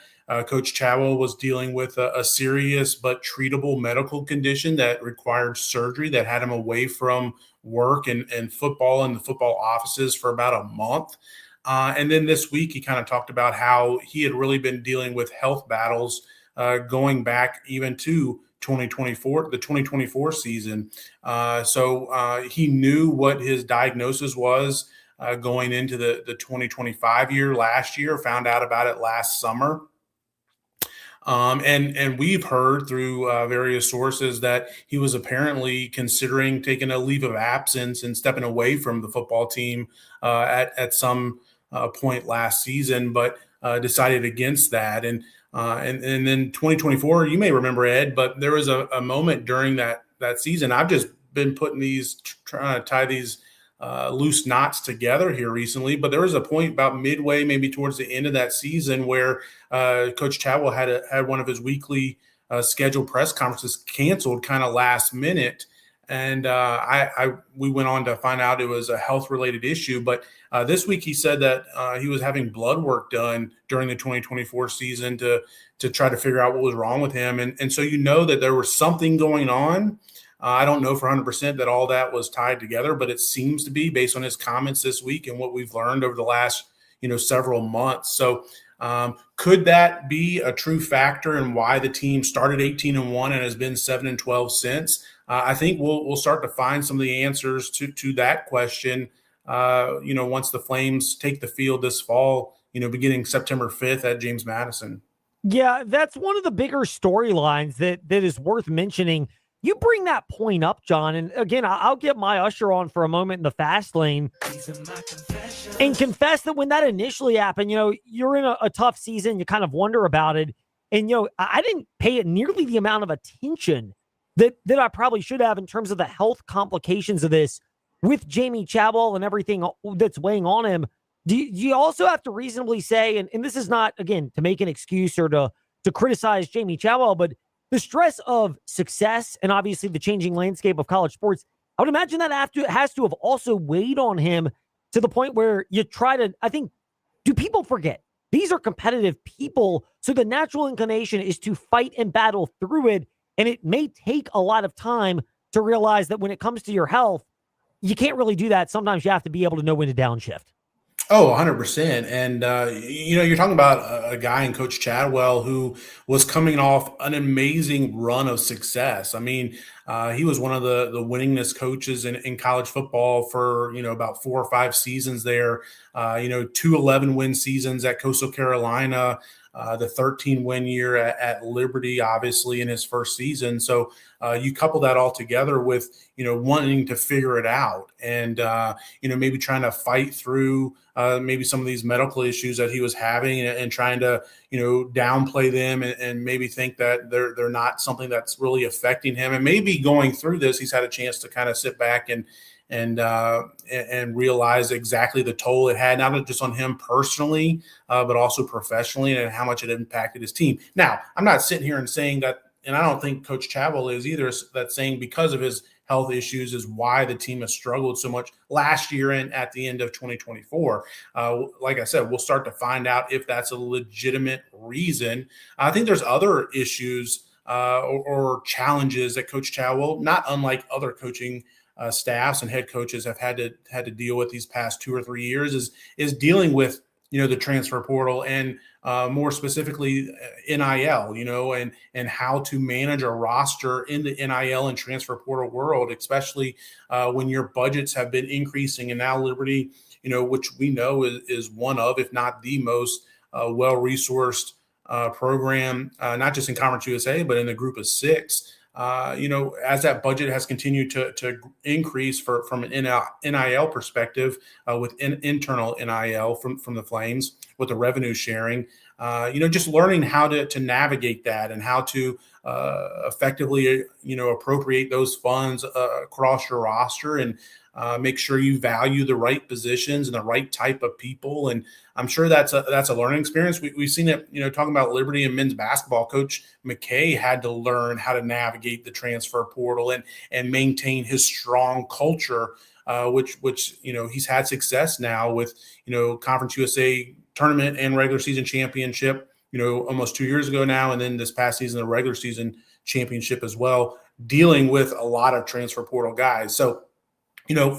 Coach Chadwell was dealing with a serious but treatable medical condition that required surgery that had him away from work and football and the football offices for about a month. And then this week, he kind of talked about how he had really been dealing with health battles going back even to 2024, the 2024 season. So he knew what his diagnosis was going into the 2025 year last year, found out about it last summer. And we've heard through various sources that he was apparently considering taking a leave of absence and stepping away from the football team at some point last season, but decided against that. And then 2024, you may remember, Ed, but there was a moment during that season. I've just been trying to tie these loose knots together here recently, but there was a point about midway, maybe towards the end of that season, where Coach Chadwell had one of his weekly scheduled press conferences canceled kind of last minute. And we went on to find out it was a health-related issue. But this week he said that he was having blood work done during the 2024 season to try to figure out what was wrong with him. And so that there was something going on. I don't know for 100% that all that was tied together, but it seems to be based on his comments this week and what we've learned over the last several months. So could that be a true factor in why the team started 18-1 and has been 7-12 since? I think we'll start to find some of the answers to that question. Once the Flames take the field this fall, beginning September 5th at James Madison. Yeah, that's one of the bigger storylines that is worth mentioning. You bring that point up, John, and again, I'll get my usher on for a moment in the fast lane and confess that when that initially happened, you're in a tough season, you kind of wonder about it, and I didn't pay it nearly the amount of attention that I probably should have in terms of the health complications of this with Jamie Chadwell and everything that's weighing on him. Do you also have to reasonably say, and this is not, again, to make an excuse or to criticize Jamie Chadwell, but the stress of success and obviously the changing landscape of college sports, I would imagine that has to have also weighed on him to the point where you try to, I think, do people forget? These are competitive people, so the natural inclination is to fight and battle through it, and it may take a lot of time to realize that when it comes to your health, you can't really do that. Sometimes you have to be able to know when to downshift. Oh, 100%. And, you're talking about a guy in Coach Chadwell who was coming off an amazing run of success. I mean, he was one of the winningest coaches in college football for, about 4 or 5 seasons there, 2 11-win seasons at Coastal Carolina, the 13-win year at Liberty, obviously, in his first season. So you couple that all together with, wanting to figure it out and, maybe trying to fight through maybe some of these medical issues that he was having and trying to, downplay them and maybe think that they're not something that's really affecting him. And maybe going through this, he's had a chance to kind of sit back and realize exactly the toll it had, not just on him personally, but also professionally, and how much it impacted his team. Now, I'm not sitting here and saying that, and I don't think Coach Chadwell is either, that's saying because of his health issues is why the team has struggled so much last year and at the end of 2024. Like I said, we'll start to find out if that's a legitimate reason. I think there's other issues or challenges that Coach Chadwell, not unlike other coaching staffs and head coaches have had to deal with these past 2 or 3 years, is dealing with the transfer portal and more specifically NIL, and how to manage a roster in the NIL and transfer portal world, especially when your budgets have been increasing. And now Liberty, which we know is one of, if not the most well-resourced program, not just in Conference USA, but in the group of 6. As that budget has continued to increase from an NIL perspective with internal NIL from the Flames with the revenue sharing, just learning how to navigate that and how to effectively, appropriate those funds across your roster and make sure you value the right positions and the right type of people. And I'm sure that's a learning experience. We've seen it, talking about Liberty and men's basketball. Coach McKay had to learn how to navigate the transfer portal and maintain his strong culture, which he's had success now with, Conference USA tournament and regular season championship, almost 2 years ago now. And then this past season, the regular season championship as well, dealing with a lot of transfer portal guys. So,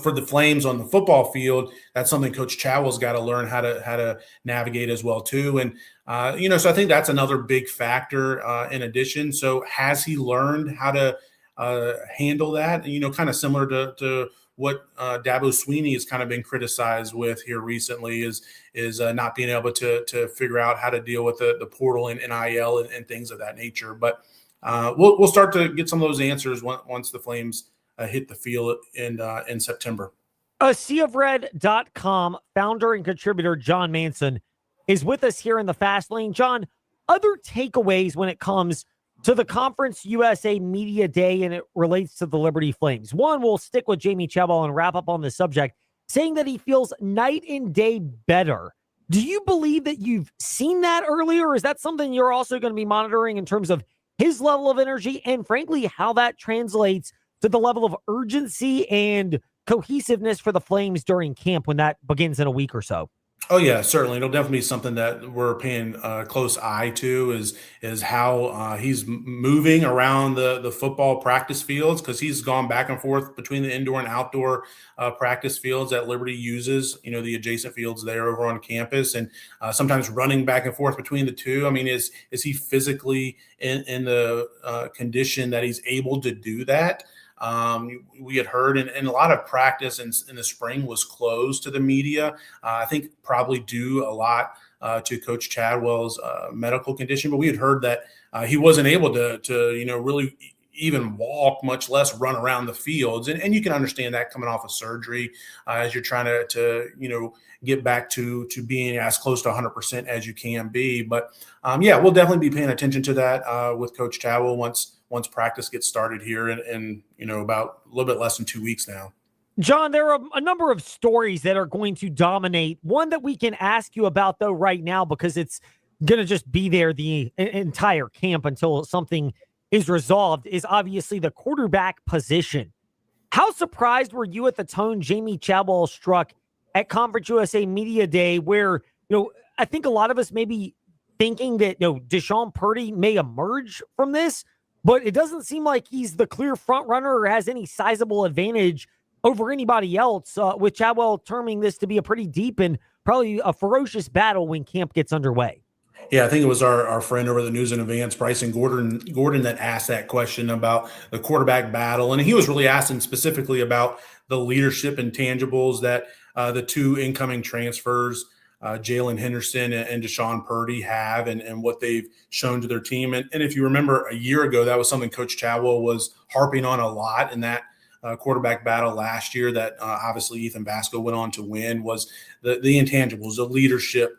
for the Flames on the football field, that's something Coach Chadwell's got to learn how to navigate as well too. And so I think that's another big factor in addition. So has he learned how to handle that? Kind of similar to what Dabo Swinney has kind of been criticized with here recently is not being able to figure out how to deal with the portal and NIL and things of that nature. But we'll start to get some of those answers once the Flames hit the field in September. SeaofRed.com founder and contributor John Manson is with us here in the Fast Lane. John, other takeaways when it comes to the Conference USA Media Day and it relates to the Liberty Flames. One, we'll stick with Jamie Chadwell and wrap up on the subject, saying that he feels night and day better. Do you believe that you've seen that earlier, or is that something you're also going to be monitoring in terms of his level of energy and, frankly, how that translates to the level of urgency and cohesiveness for the Flames during camp when that begins in a week or so? Oh yeah, certainly. It'll definitely be something that we're paying a close eye to is how he's moving around the football practice fields, because he's gone back and forth between the indoor and outdoor practice fields that Liberty uses, the adjacent fields there over on campus, and sometimes running back and forth between the two. I mean, is he physically in the condition that he's able to do that? We had heard, and a lot of practice in the spring was closed to the media. I think probably due a lot to Coach Chadwell's medical condition, but we had heard that he wasn't able to really even walk, much less run around the fields. And you can understand that coming off of surgery as you're trying to get back to being as close to 100% as you can be. But we'll definitely be paying attention to that with Coach Chadwell once practice gets started here in about a little bit less than 2 weeks now. John, there are a number of stories that are going to dominate. One that we can ask you about, though, right now, because it's going to just be there the entire camp until something is resolved, is obviously the quarterback position. How surprised were you at the tone Jamie Chadwell struck at Conference USA Media Day, where, I think a lot of us may be thinking that, Deshaun Purdy may emerge from this, but it doesn't seem like he's the clear front runner or has any sizable advantage over anybody else, with Chadwell terming this to be a pretty deep and probably a ferocious battle when camp gets underway. Yeah, I think it was our friend over the News in Advance, Bryson Gordon, that asked that question about the quarterback battle. And he was really asking specifically about the leadership intangibles that the two incoming transfers, Jalen Henderson and Deshaun Purdy, have and what they've shown to their team. And if you remember a year ago, that was something Coach Chadwell was harping on a lot in that quarterback battle last year that obviously Ethan Vasco went on to win, was the intangibles, the leadership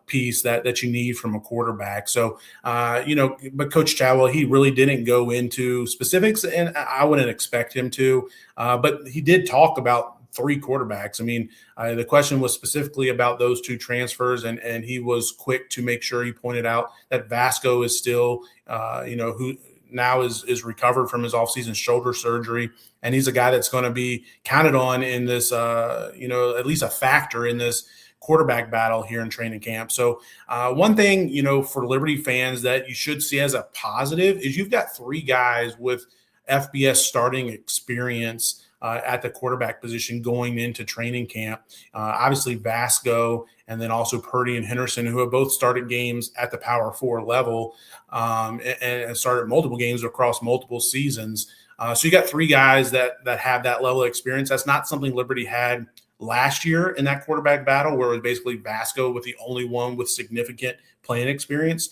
piece that you need from a quarterback. So, but Coach Chadwell, he really didn't go into specifics, and I wouldn't expect him to, but he did talk about three quarterbacks. I mean, the question was specifically about those two transfers, and he was quick to make sure he pointed out that Vasco is still, who now is recovered from his offseason shoulder surgery, and he's a guy that's going to be counted on in this, at least a factor in this quarterback battle here in training camp. So one thing, for Liberty fans that you should see as a positive is you've got three guys with FBS starting experience at the quarterback position going into training camp. Obviously Vasco, and then also Purdy and Henderson, who have both started games at the Power 4 level and started multiple games across multiple seasons. So you got three guys that have that level of experience. That's not something Liberty had last year in that quarterback battle, where it was basically Vasco with the only one with significant playing experience.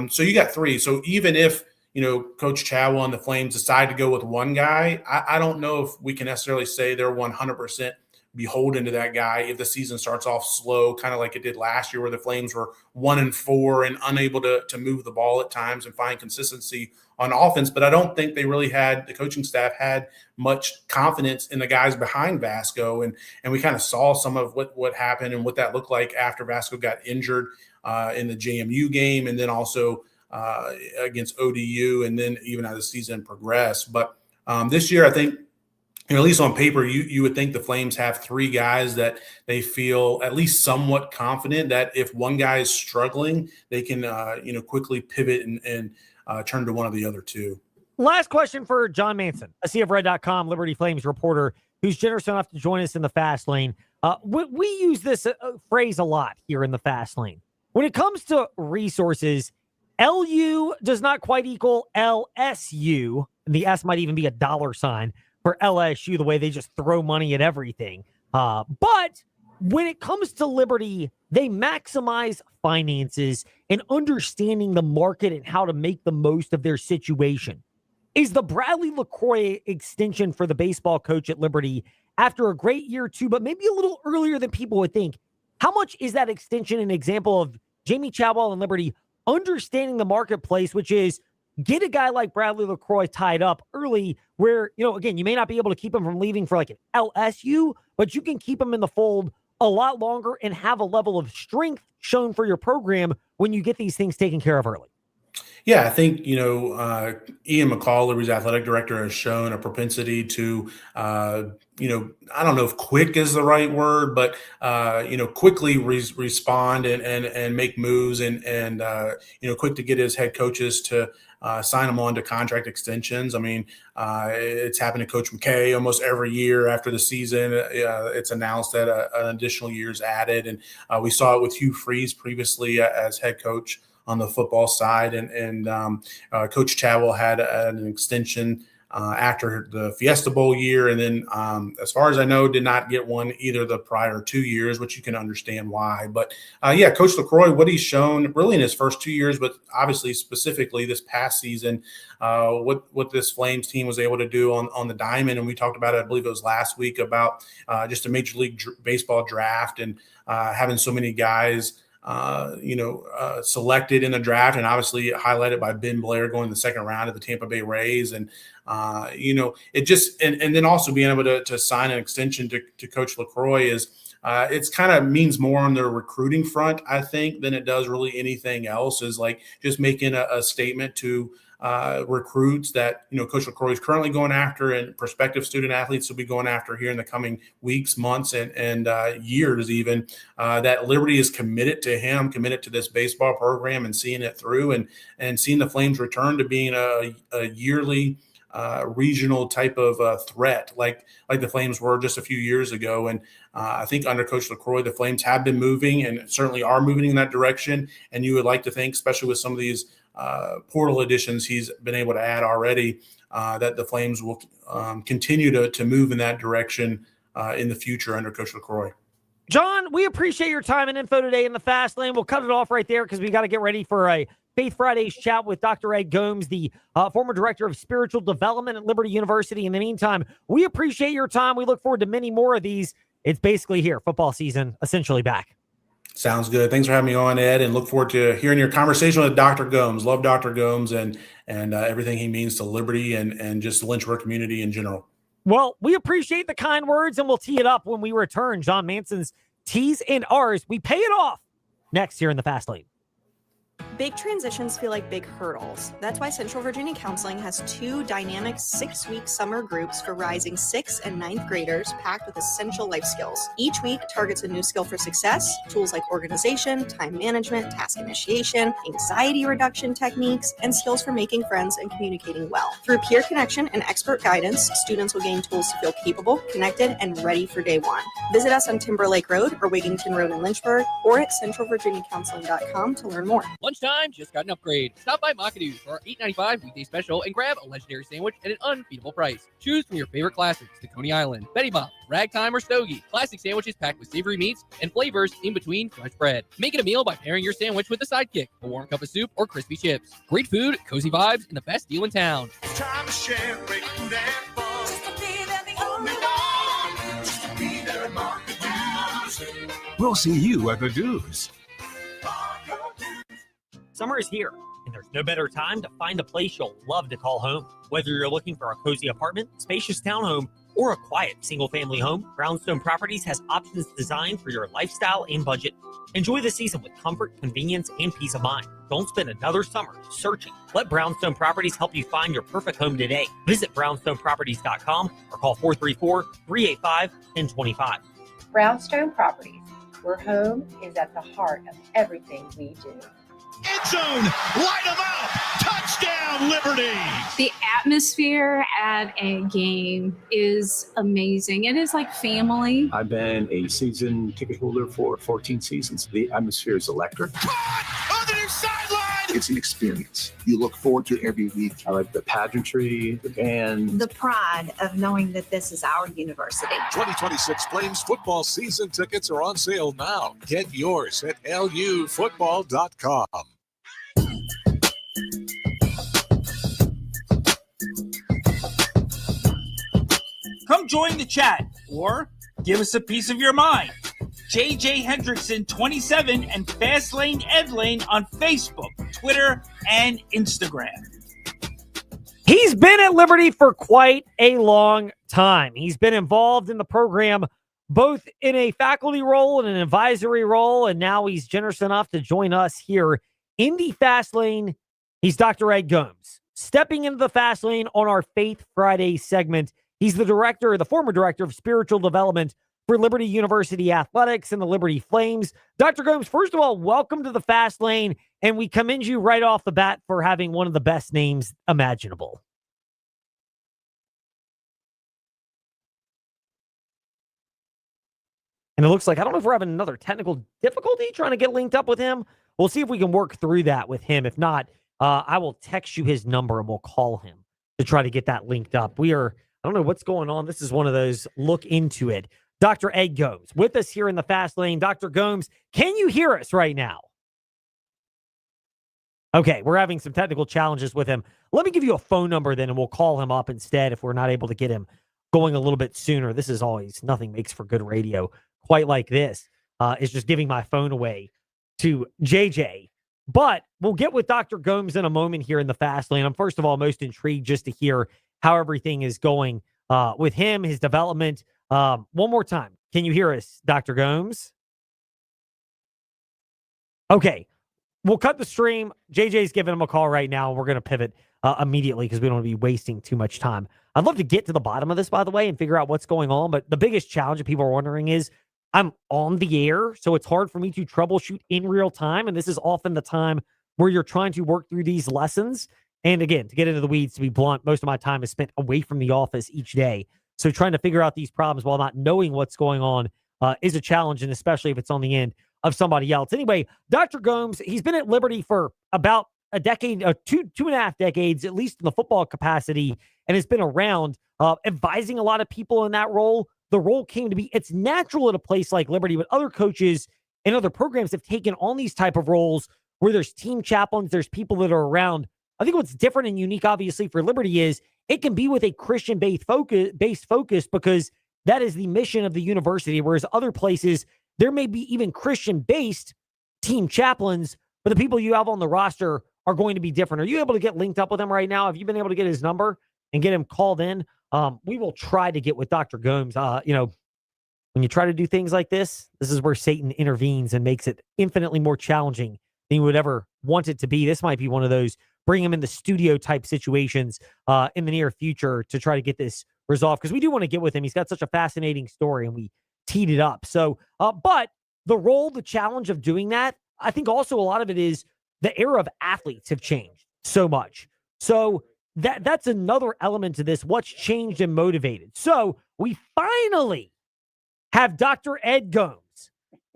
So you got three. So even if, Coach Chadwell and the Flames decide to go with one guy, I don't know if we can necessarily say they're 100% beholden to that guy if the season starts off slow, kind of like it did last year, where the Flames were 1-4 and unable to move the ball at times and find consistency on offense. But I don't think the coaching staff had much confidence in the guys behind Vasco. And we kind of saw some of what happened and what that looked like after Vasco got injured in the JMU game, and then also against ODU, and then even as the season progressed. But this year, I think, at least on paper, you would think the Flames have three guys that they feel at least somewhat confident that if one guy is struggling, they can quickly pivot and turn to one of the other two. Last question for John Manson, a CFRed.com Liberty Flames reporter who's generous enough to join us in the fast lane. We use this phrase a lot here in the fast lane. When it comes to resources, LU does not quite equal LSU. And the S might even be a dollar sign for LSU, the way they just throw money at everything. But when it comes to Liberty, they maximize finances and understanding the market and how to make the most of their situation. Is the Bradley LaCroix extension for the baseball coach at Liberty, after a great year or two, but maybe a little earlier than people would think, how much is that extension an example of Jamie Chadwell and Liberty understanding the marketplace, which is get a guy like Bradley LaCroix tied up early where, again, you may not be able to keep him from leaving for like an LSU, but you can keep him in the fold a lot longer and have a level of strength shown for your program when you get these things taken care of early. Yeah, I think, Ian McCall, Liberty's athletic director, has shown a propensity to, I don't know if quick is the right word, but, quickly respond and make moves and quick to get his head coaches to sign them on to contract extensions. I mean, it's happened to Coach McKay almost every year after the season. It's announced that an additional year is added. And we saw it with Hugh Freeze previously as head coach on the football side, and Coach Chadwell had an extension after the Fiesta Bowl year, and then as far as I know, did not get one either the prior 2 years, which you can understand why. But Coach LaCroix, what he's shown really in his first 2 years, but obviously specifically this past season, what this Flames team was able to do on the diamond, and we talked about it, I believe it was last week, about just a Major League Baseball draft and having so many guys selected in the draft, and obviously highlighted by Ben Blair going the second round of the Tampa Bay Rays. And, it just, and then also being able to sign an extension to Coach LaCroix is, it's kind of means more on the recruiting front, I think, than it does really anything else, is like just making a statement to recruits that, Coach LaCroix is currently going after, and prospective student athletes will be going after here in the coming weeks, months, and years even, that Liberty is committed to him, committed to this baseball program and seeing it through, and seeing the Flames return to being a yearly regional type of threat like the Flames were just a few years ago. And I think under Coach LaCroix, the Flames have been moving and certainly are moving in that direction. And you would like to think, especially with some of these portal additions he's been able to add already, that the Flames will continue to move in that direction in the future under Coach LaCroix. John, we appreciate your time and info today in the Fast Lane. We'll cut it off right there because we got to get ready for a Faith Fridays chat with Dr. Ed Gomes, the former director of spiritual development at Liberty University. In the meantime, we appreciate your time. We look forward to many more of these. It's basically here, football season essentially back. Sounds good. Thanks for having me on, Ed, and look forward to hearing your conversation with Dr. Gomes. Love Dr. Gomes and everything he means to Liberty and just the Lynchburg community in general. Well, we appreciate the kind words, and we'll tee it up when we return. John Manson's T's and R's. We pay it off next here in the Fast Lane. Big transitions feel like big hurdles. That's why Central Virginia Counseling has 2 dynamic 6-week summer groups for rising 6th and 9th graders packed with essential life skills. Each week targets a new skill for success, tools like organization, time management, task initiation, anxiety reduction techniques, and skills for making friends and communicating well. Through peer connection and expert guidance, students will gain tools to feel capable, connected, and ready for day one. Visit us on Timberlake Road or Wigington Road in Lynchburg, or at centralvirginiacounseling.com to learn more. Lunchtime just got an upgrade. Stop by Macadoo's for our $8.95 weekday special and grab a legendary sandwich at an unbeatable price. Choose from your favorite classics to Coney Island, Betty Bob, Ragtime, or Stogie. Classic sandwiches packed with savory meats and flavors in between fresh bread. Make it a meal by pairing your sandwich with a sidekick, a warm cup of soup, or crispy chips. Great food, cozy vibes, and the best deal in town. It's time to share great food and fun. Just to be there, the only one. Just to be there at Macadoo's. We'll see you at the Do's. Summer is here, and there's no better time to find a place you'll love to call home. Whether you're looking for a cozy apartment, spacious townhome, or a quiet single-family home, Brownstone Properties has options designed for your lifestyle and budget. Enjoy the season with comfort, convenience, and peace of mind. Don't spend another summer searching. Let Brownstone Properties help you find your perfect home today. Visit brownstoneproperties.com or call 434-385-1025. Brownstone Properties, where home is at the heart of everything we do. End zone, light them out, touchdown Liberty. The atmosphere at a game is amazing. It is like family. I've been a season ticket holder for 14 seasons. The atmosphere is electric. On the near sideline. It's an experience. You look forward to every week. I like the pageantry, the band. The pride of knowing that this is our university. 2026 Flames football season tickets are on sale now. Get yours at lufootball.com. Come join the chat or give us a piece of your mind. JJ Hendrickson 27 and Fastlane Ed Lane on Facebook, Twitter, and Instagram. He's been at Liberty for quite a long time. He's been involved in the program both in a faculty role and an advisory role, and now he's generous enough to join us here in the Fast Lane. He's Dr. Ed Gomes, stepping into the fast lane on our Faith Friday segment. He's the former director of spiritual development for Liberty University Athletics and the Liberty Flames. Dr. Gomes, first of all, welcome to the fast lane, and we commend you right off the bat for having one of the best names imaginable. And it looks like, I don't know if we're having another technical difficulty trying to get linked up with him. We'll see if we can work through that with him. If not, I will text you his number and we'll call him to try to get that linked up. I don't know what's going on. This is one of those look into it. Dr. Ed Gomes with us here in the fast lane. Dr. Gomes, can you hear us right now? Okay, we're having some technical challenges with him. Let me give you a phone number then, and we'll call him up instead if we're not able to get him going a little bit sooner. This is always, nothing makes for good radio quite like this. Is just giving my phone away to JJ. But we'll get with Dr. Gomes in a moment here in the fast lane. I'm first of all most intrigued just to hear how everything is going with him, his development. One more time. Can you hear us, Dr. Gomes? Okay. We'll cut the stream. JJ's giving him a call right now. We're going to pivot immediately because we don't want to be wasting too much time. I'd love to get to the bottom of this, by the way, and figure out what's going on. But the biggest challenge that people are wondering is I'm on the air, so it's hard for me to troubleshoot in real time. And this is often the time where you're trying to work through these lessons. And again, to get into the weeds, to be blunt, most of my time is spent away from the office each day. So trying to figure out these problems while not knowing what's going on is a challenge, and especially if it's on the end of somebody else. Anyway, Dr. Gomes, he's been at Liberty for about a decade, two and a half decades, at least in the football capacity, and has been around advising a lot of people in that role. The role came to be, it's natural at a place like Liberty, but other coaches and other programs have taken on these type of roles where there's team chaplains, there's people that are around. I think what's different and unique, obviously, for Liberty is it can be with a Christian-based focus because that is the mission of the university, whereas other places, there may be even Christian-based team chaplains, but the people you have on the roster are going to be different. Are you able to get linked up with him right now? Have you been able to get his number and get him called in? We will try to get with Dr. Gomes. When you try to do things like this is where Satan intervenes and makes it infinitely more challenging than you would ever want it to be. This might be one of those bring him in the studio type situations in the near future to try to get this resolved, because we do want to get with him. He's got such a fascinating story, and we teed it up. So, but the challenge of doing that, I think also a lot of it is the era of athletes have changed so much. So that's another element to this. What's changed and motivated. So we finally have Dr. Ed Gomes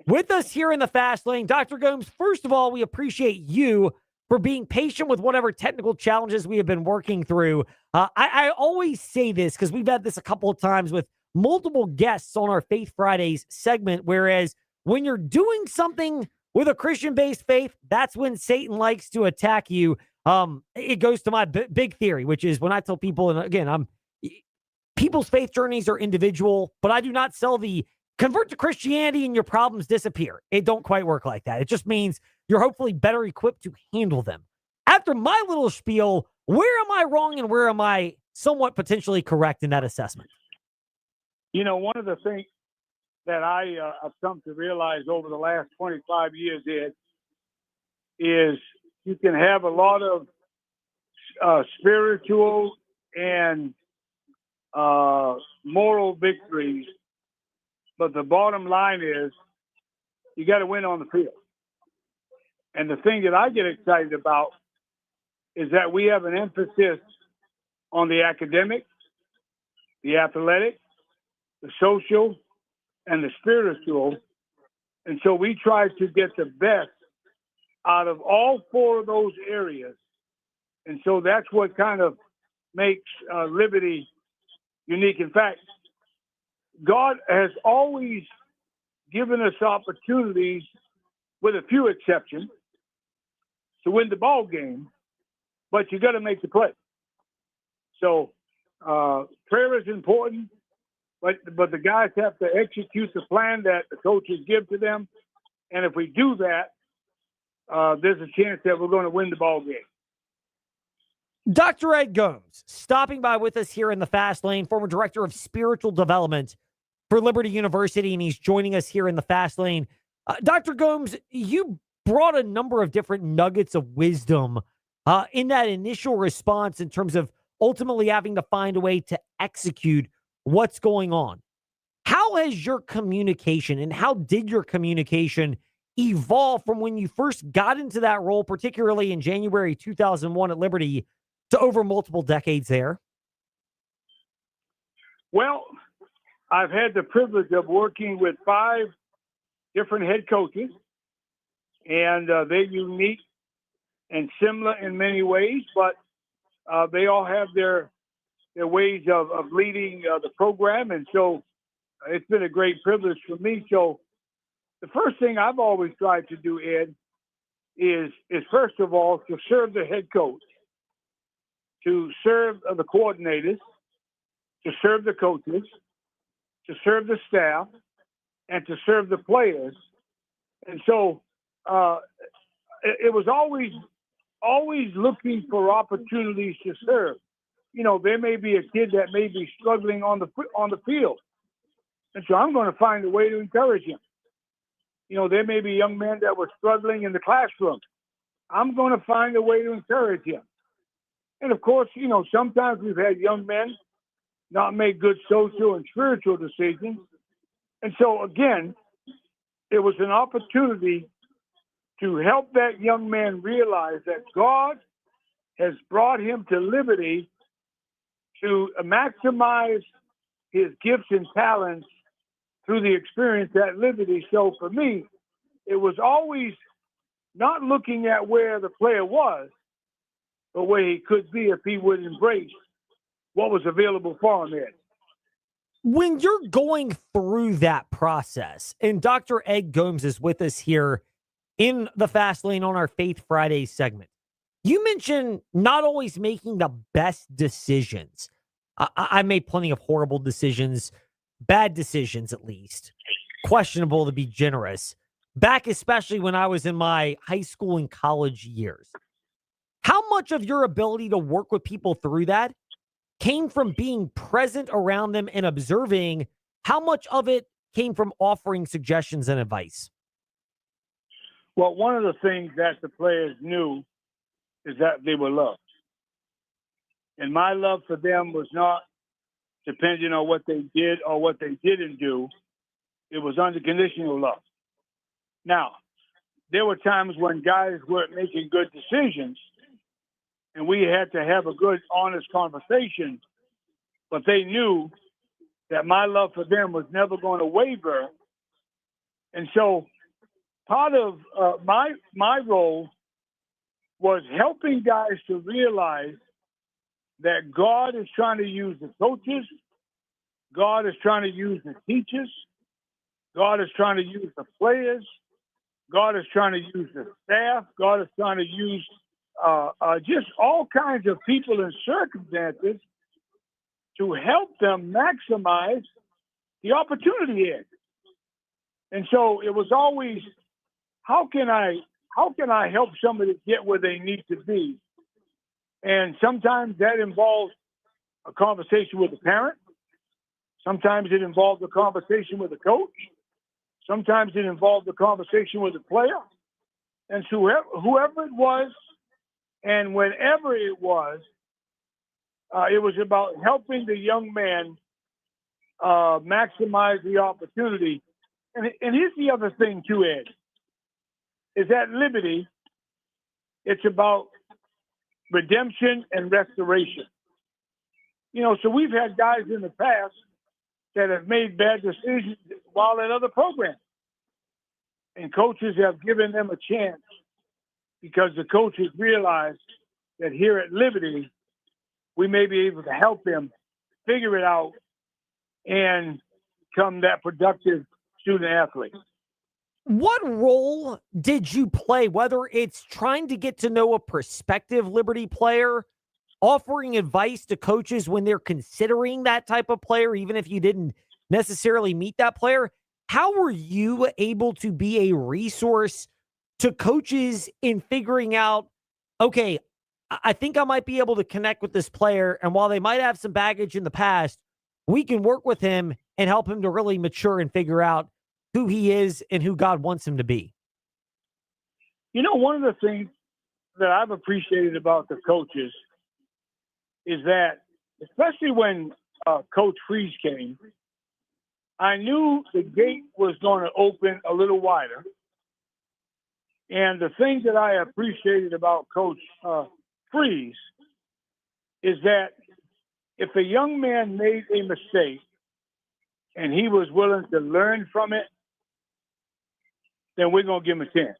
with us here in the fast lane. Dr. Gomes, first of all, we appreciate you for being patient with whatever technical challenges we have been working through. I always say this because we've had this a couple of times with multiple guests on our Faith Fridays segment, whereas when you're doing something with a Christian-based faith, that's when Satan likes to attack you. It goes to my big theory, which is when I tell people, and again, people's faith journeys are individual, but I do not sell the convert to Christianity and your problems disappear. It don't quite work like that. It just means you're hopefully better equipped to handle them. After my little spiel, where am I wrong and where am I somewhat potentially correct in that assessment? One of the things that I've come to realize over the last 25 years is you can have a lot of spiritual and moral victories, but the bottom line is you got to win on the field. And the thing that I get excited about is that we have an emphasis on the academic, the athletic, the social, and the spiritual. And so we try to get the best out of all four of those areas. And so that's what kind of makes Liberty unique. In fact, God has always given us opportunities, with a few exceptions, to win the ball game, but you got to make the play. So prayer is important, but the guys have to execute the plan that the coaches give to them. And if we do that, there's a chance that we're going to win the ball game. Dr. Ed Gomes, stopping by with us here in the fast lane, former director of spiritual development for Liberty University, and he's joining us here in the fast lane. Dr. Gomes, you brought a number of different nuggets of wisdom in that initial response in terms of ultimately having to find a way to execute what's going on. How has your communication and how did your communication evolve from when you first got into that role, particularly in January 2001 at Liberty, to over multiple decades there? Well, I've had the privilege of working with 5 different head coaches, and they're unique and similar in many ways, but they all have their ways of leading the program, and so it's been a great privilege for me. So the first thing I've always tried to do, Ed, is first of all to serve the head coach, to serve the coordinators, to serve the coaches, to serve the staff, and to serve the players. And so it was always looking for opportunities to serve. You know, there may be a kid that may be struggling on the field, and so I'm going to find a way to encourage him. You know, there may be young men that were struggling in the classroom. I'm going to find a way to encourage him. And of course, you know, sometimes we've had young men not make good social and spiritual decisions. And so again, it was an opportunity to help that young man realize that God has brought him to Liberty to maximize his gifts and talents through the experience at Liberty. So for me, it was always not looking at where the player was, but where he could be if he would embrace what was available for him there. When you're going through that process, and Dr. Ed Gomes is with us here in the Fast Lane on our Faith Friday segment, you mentioned not always making the best decisions. I made plenty of horrible decisions, bad decisions at least, questionable to be generous, back especially when I was in my high school and college years. How much of your ability to work with people through that came from being present around them and observing? How much of it came from offering suggestions and advice? Well, one of the things that the players knew is that they were loved. And my love for them was not depending on what they did or what they didn't do. It was unconditional love. Now, there were times when guys weren't making good decisions, and we had to have a good, honest conversation, but they knew that my love for them was never going to waver. And so part of my role was helping guys to realize that God is trying to use the coaches, God is trying to use the teachers, God is trying to use the players, God is trying to use the staff, God is trying to use just all kinds of people and circumstances to help them maximize the opportunity here. And so it was always, how can I help somebody get where they need to be? And sometimes that involves a conversation with the parent. Sometimes it involves a conversation with the coach. Sometimes it involved a conversation with the player. And so whoever it was, and whenever it was about helping the young man maximize the opportunity. And here's the other thing too, Ed, is at Liberty, it's about redemption and restoration. You know, so we've had guys in the past that have made bad decisions while in other programs. And coaches have given them a chance because the coaches realize that here at Liberty, we may be able to help them figure it out and become that productive student athlete. What role did you play, whether it's trying to get to know a prospective Liberty player, offering advice to coaches when they're considering that type of player, even if you didn't necessarily meet that player? How were you able to be a resource to coaches in figuring out, okay, I think I might be able to connect with this player, and while they might have some baggage in the past, we can work with him and help him to really mature and figure out who he is and who God wants him to be? You know, one of the things that I've appreciated about the coaches is that, especially when Coach Freeze came, I knew the gate was going to open a little wider. And the thing that I appreciated about Coach Freeze is that if a young man made a mistake and he was willing to learn from it, then we're going to give him a chance.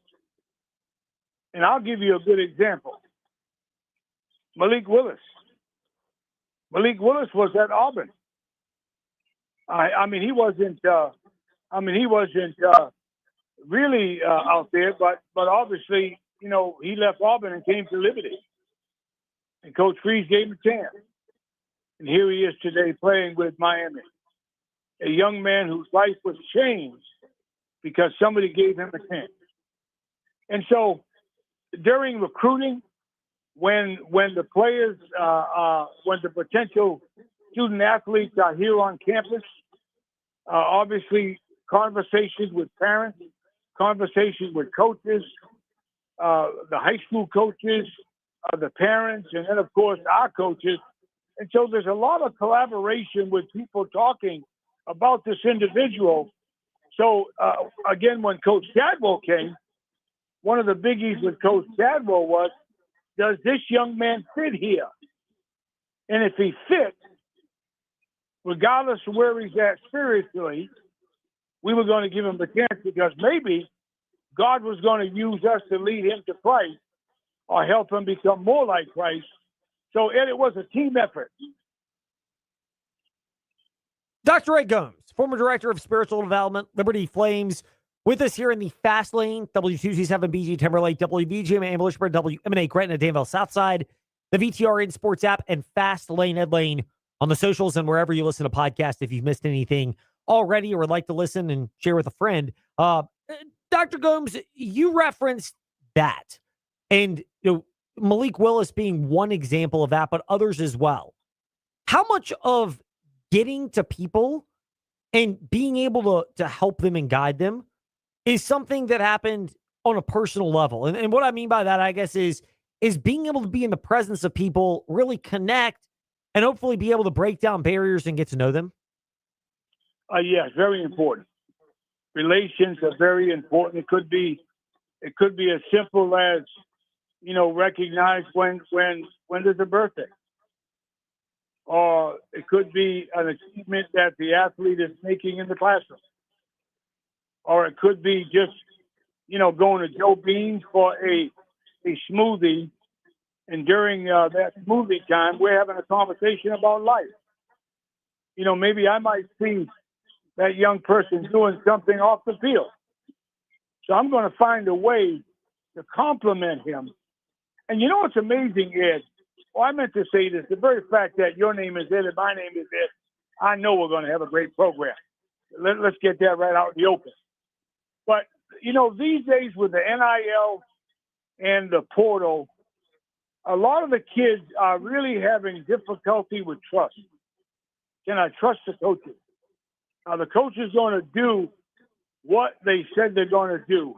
And I'll give you a good example. Malik Willis. Malik Willis was at Auburn. I mean, he wasn't really out there, but obviously, you know, he left Auburn and came to Liberty. And Coach Freeze gave him a chance. And here he is today playing with Miami. A young man whose life was changed because somebody gave him a chance. And so during recruiting, when the players, when the potential student athletes are here on campus, obviously conversations with parents, conversations with coaches, the high school coaches, the parents, and then of course our coaches. And so there's a lot of collaboration with people talking about this individual. So again, when Coach Chadwell came, one of the biggies with Coach Chadwell was, does this young man fit here? And if he fits, regardless of where he's at spiritually, we were going to give him a chance because maybe God was going to use us to lead him to Christ or help him become more like Christ. So, Ed, it was a team effort. Dr. Ed Gomes, former director of spiritual development, Liberty Flames, with us here in the Fast Lane, W227 BG Timberlake, WVGM Ambulishburg, WMNA Gretna, Danville Southside, the VTRN Sports app, and Fast Lane Ed Lane on the socials and wherever you listen to podcasts. If you've missed anything already or would like to listen and share with a friend, Dr. Gomes, you referenced that, and you know, Malik Willis being one example of that, but others as well. How much of getting to people and being able to help them and guide them is something that happened on a personal level? And what I mean by that, I guess, is being able to be in the presence of people, really connect, and hopefully be able to break down barriers and get to know them. Yes, very important. Relations are very important. It could be as simple as, you know, recognize when there's a birthday. Or it could be an achievement that the athlete is making in the classroom. Or it could be just, you know, going to Joe Beans for a smoothie. And during that smoothie time, we're having a conversation about life. You know, maybe I might see that young person doing something off the field. So I'm going to find a way to compliment him. And you know what's amazing is, I meant to say this, the very fact that your name is Ed and my name is Ed, I know we're going to have a great program. Let's get that right out in the open. But, you know, these days with the NIL and the portal, a lot of the kids are really having difficulty with trust. Can I trust the coaches? Are the coaches going to do what they said they're going to do?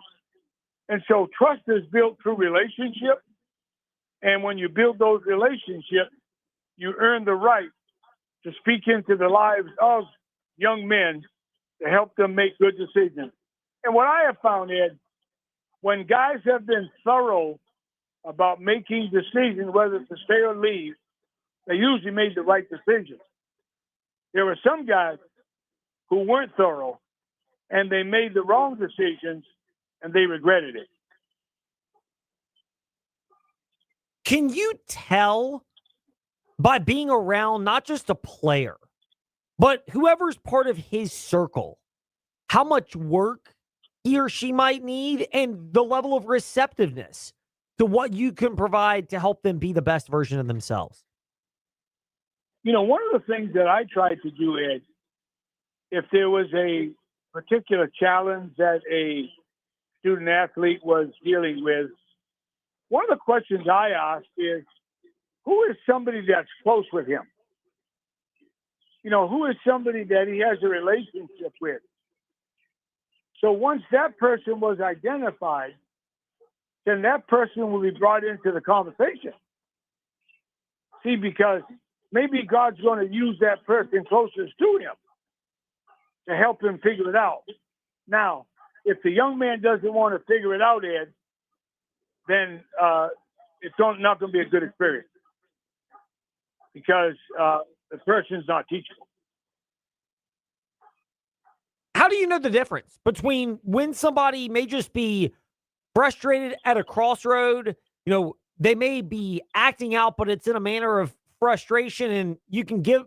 And so trust is built through relationship. And when you build those relationships, you earn the right to speak into the lives of young men to help them make good decisions. And what I have found, Ed, when guys have been thorough about making decisions, whether to stay or leave, they usually made the right decision. There were some guys who weren't thorough, and they made the wrong decisions, and they regretted it. Can you tell by being around not just a player, but whoever's part of his circle, how much work he or she might need and the level of receptiveness to what you can provide to help them be the best version of themselves? You know, one of the things that I tried to do, Ed, if there was a particular challenge that a student athlete was dealing with, one of the questions I asked is, who is somebody that's close with him? You know, who is somebody that he has a relationship with? So once that person was identified, then that person will be brought into the conversation. See, because maybe God's going to use that person closest to him to help him figure it out. Now, if the young man doesn't want to figure it out, Ed, then it's not going to be a good experience because the person's not teachable. How do you know the difference between when somebody may just be frustrated at a crossroad? You know, they may be acting out, but it's in a manner of frustration, and you can give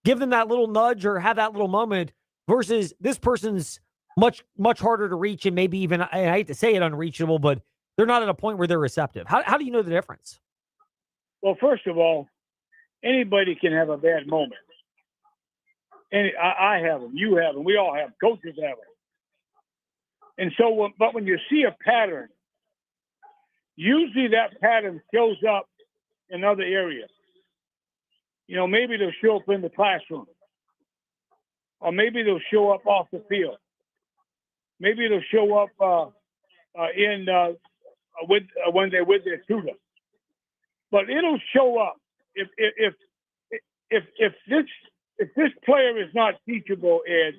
them that little nudge or have that little moment, versus this person's much harder to reach, and maybe even, I hate to say it, unreachable, but they're not at a point where they're receptive. How do you know the difference? Well, first of all, anybody can have a bad moment. And I have them, you have them, we all have them, coaches have them. And so, but when you see a pattern, usually that pattern shows up in other areas. You know, maybe they'll show up in the classroom, or maybe they'll show up off the field. Maybe they'll show up when they're with their tutor. But it'll show up if this player is not teachable, Ed,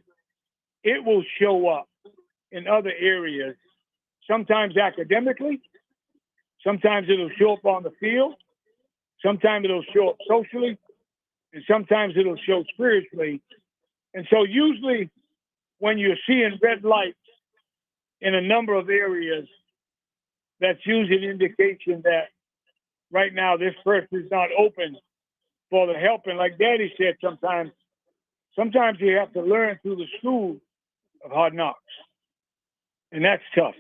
it will show up in other areas. Sometimes academically, sometimes it'll show up on the field, sometimes it'll show up socially, and sometimes it'll show spiritually. And so usually when you're seeing red lights in a number of areas, that's usually an indication that right now this person is not open for the help. And like Daddy said, sometimes you have to learn through the school of hard knocks. And that's tough.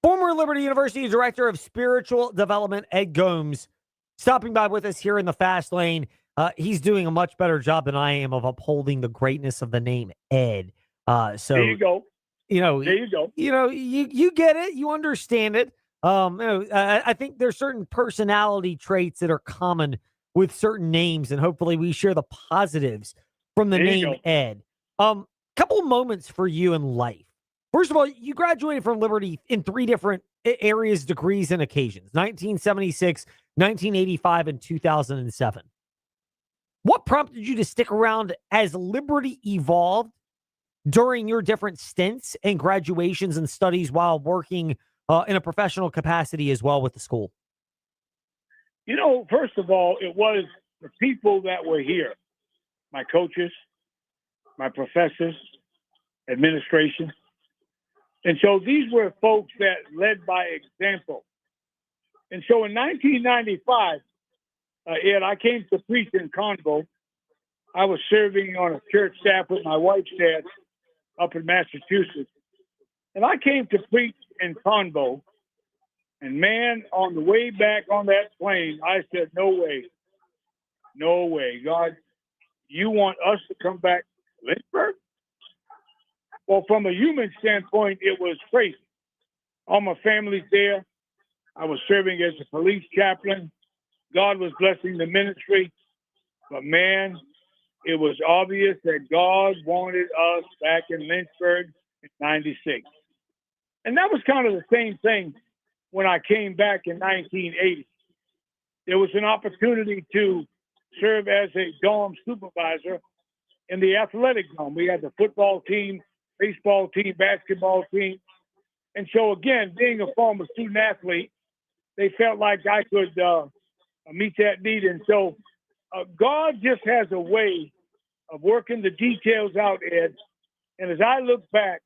Former Liberty University Director of Spiritual Development, Ed Gomes, stopping by with us here in the Fast Lane. He's doing a much better job than I am of upholding the greatness of the name Ed. So there you go. You know, there you go. You know, you get it. You understand it. I think there's certain personality traits that are common with certain names, and hopefully we share the positives from the name Ed. Couple moments for you in life. First of all, you graduated from Liberty in 3 different areas, degrees, and occasions: 1976, 1985, and 2007. What prompted you to stick around as Liberty evolved during your different stints and graduations and studies while working in a professional capacity as well with the school? You know, first of all, it was the people that were here, my coaches, my professors, administration. And so these were folks that led by example. And so in 1995, Ed, I came to preach in Convo. I was serving on a church staff with my wife's dad up in Massachusetts. And I came to preach in Convo. And man, on the way back on that plane, I said, no way. No way. God, you want us to come back to Lynchburg? Well, from a human standpoint, it was crazy. All my family's there. I was serving as a police chaplain. God was blessing the ministry. But man, it was obvious that God wanted us back in Lynchburg in 96. And that was kind of the same thing when I came back in 1980. There was an opportunity to serve as a dorm supervisor in the athletic dome. We had the football team, baseball team, basketball team. And so again, being a former student athlete, they felt like I could meet that need. And so God just has a way of working the details out, Ed. And as I look back,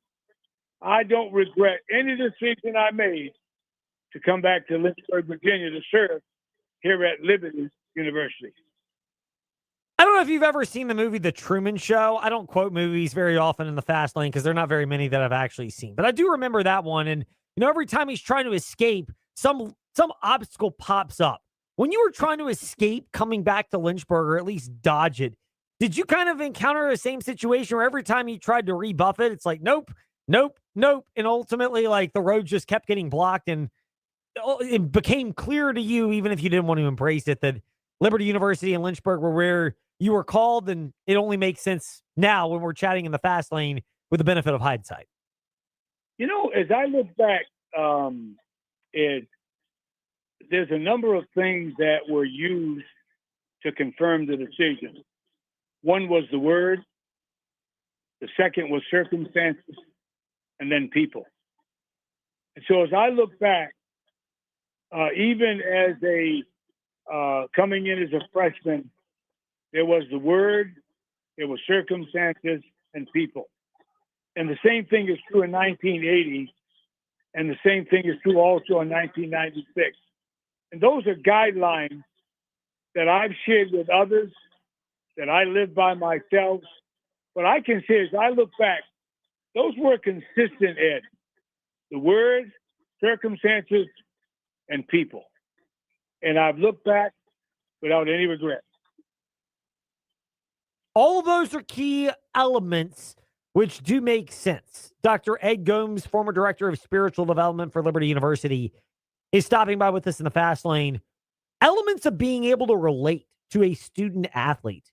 I don't regret any decision I made to come back to Lynchburg, Virginia to serve here at Liberty University. I don't know if you've ever seen the movie The Truman Show. I don't quote movies very often in the Fast Lane because there are not very many that I've actually seen. But I do remember that one. And, you know, every time he's trying to escape, some obstacle pops up. When you were trying to escape coming back to Lynchburg, or at least dodge it, did you kind of encounter the same situation where every time you tried to rebuff it, it's like, nope, nope, nope. And ultimately, like, the road just kept getting blocked, and it became clear to you, even if you didn't want to embrace it, that Liberty University and Lynchburg were where you were called, and it only makes sense now when we're chatting in the Fast Lane with the benefit of hindsight. You know, as I look back, there's a number of things that were used to confirm the decision. One was the word, the second was circumstances, and then people. And so as I look back, even as coming in as a freshman, there was the word, there were circumstances, and people. And the same thing is true in 1980, and the same thing is true also in 1996. And those are guidelines that I've shared with others, that I live by myself. What I can say is I look back, those were consistent, Ed. The word, circumstances, and people. And I've looked back without any regret. All of those are key elements which do make sense. Dr. Ed Gomes, former director of spiritual development for Liberty University, is stopping by with us in the Fast Lane. Elements of being able to relate to a student athlete.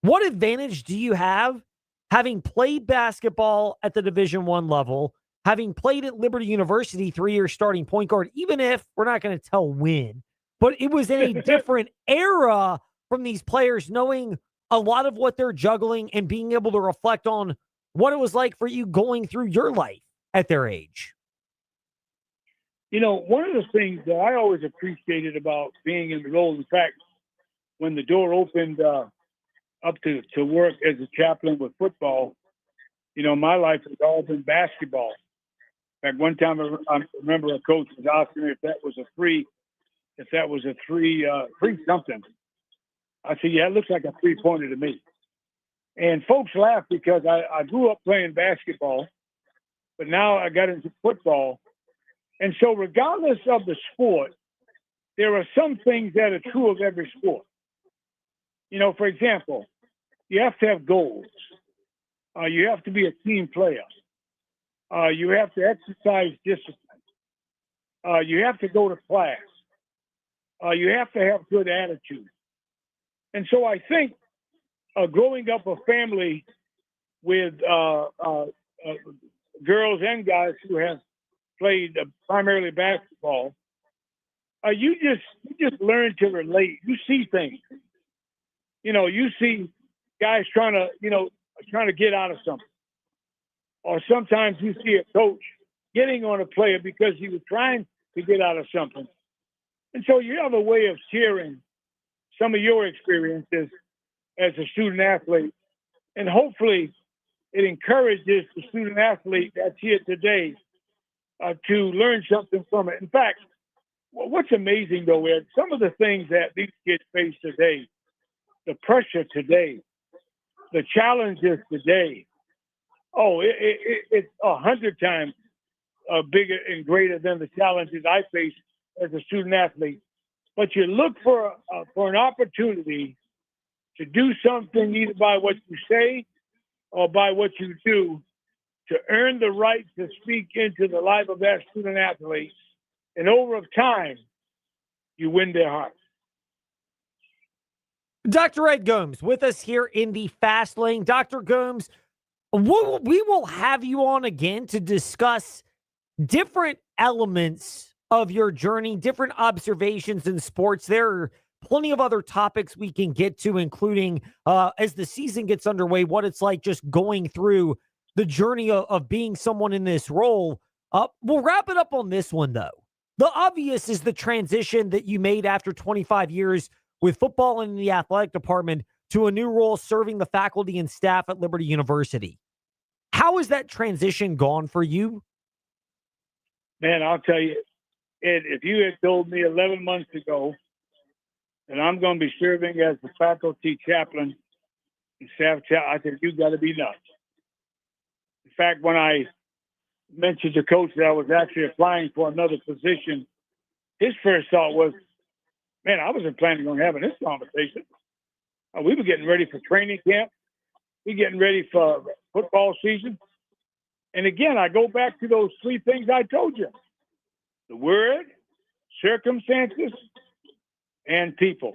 What advantage do you have having played basketball at the Division I level, having played at Liberty University 3 years starting point guard, even if we're not going to tell when, but it was in a different era from these players, knowing a lot of what they're juggling and being able to reflect on what it was like for you going through your life at their age? You know, one of the things that I always appreciated about being in the role, in fact, when the door opened up to work as a chaplain with football, you know, my life has all been basketball. In fact, one time I remember a coach was asking me if that was a free something. I said, yeah, it looks like a three-pointer to me. And folks laugh because I grew up playing basketball, but now I got into football. And so regardless of the sport, there are some things that are true of every sport. You know, for example, you have to have goals. You have to be a team player. You have to exercise discipline. You have to go to class. You have to have good attitude. And so I think growing up a family with girls and guys who have played primarily basketball, you just learn to relate. You see things. You know, you see guys trying to get out of something. Or sometimes you see a coach getting on a player because he was trying to get out of something. And so you have a way of sharing some of your experiences as a student athlete. And hopefully it encourages the student athlete that's here today to learn something from it. In fact, what's amazing though, Ed, some of the things that these kids face today, the pressure today, the challenges today, it's 100 times bigger and greater than the challenges I face as a student athlete. But you look for an opportunity to do something either by what you say or by what you do to earn the right to speak into the life of that student athlete. And over time, you win their hearts. Dr. Ed Gomes with us here in the Fast Lane. Dr. Gomes, we will have you on again to discuss different elements of your journey, different observations in sports. There are plenty of other topics we can get to, including as the season gets underway, what it's like just going through the journey of being someone in this role. We'll wrap it up on this one, though. The obvious is the transition that you made after 25 years with football in the athletic department to a new role serving the faculty and staff at Liberty University. How has that transition gone for you? Man, I'll tell you, Ed, if you had told me 11 months ago that I'm going to be serving as the faculty chaplain and staff chaplain, I said, you got to be nuts. In fact, when I mentioned to Coach that I was actually applying for another position, his first thought was, man, I wasn't planning on having this conversation. We were getting ready for training camp. We were getting ready for football season. And again, I go back to those three things I told you. The word, circumstances, and people.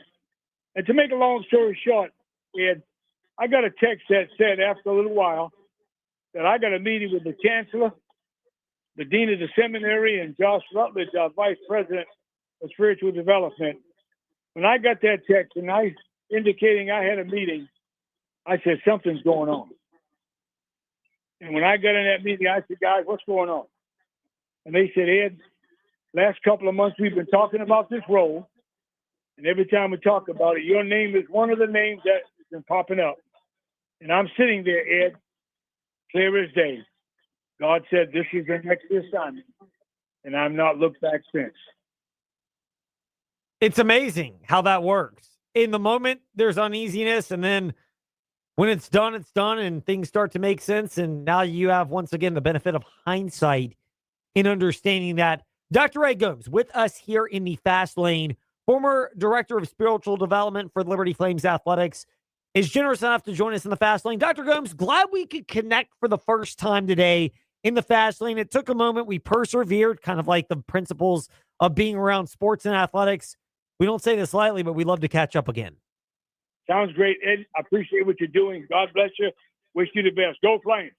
And to make a long story short, Ed, I got a text that said after a little while that I got a meeting with the chancellor, the dean of the seminary, and Josh Rutledge, our vice president of spiritual development. When I got that text and indicating I had a meeting, I said, something's going on. And when I got in that meeting, I said, guys, what's going on? And they said, Ed, last couple of months we've been talking about this role. And every time we talk about it, your name is one of the names that's been popping up. And I'm sitting there, Ed, clear as day. God said, this is the next assignment. And I've not looked back since. It's amazing how that works. In the moment, there's uneasiness, and then when it's done, and things start to make sense. And now you have, once again, the benefit of hindsight in understanding that. Dr. Ray Gomes with us here in the Fast Lane, former director of spiritual development for Liberty Flames Athletics, is generous enough to join us in the Fast Lane. Dr. Gomes, glad we could connect for the first time today in the Fast Lane. It took a moment. We persevered, kind of like the principles of being around sports and athletics. We don't say this lightly, but we love to catch up again. Sounds great, Ed. I appreciate what you're doing. God bless you. Wish you the best. Go Flames.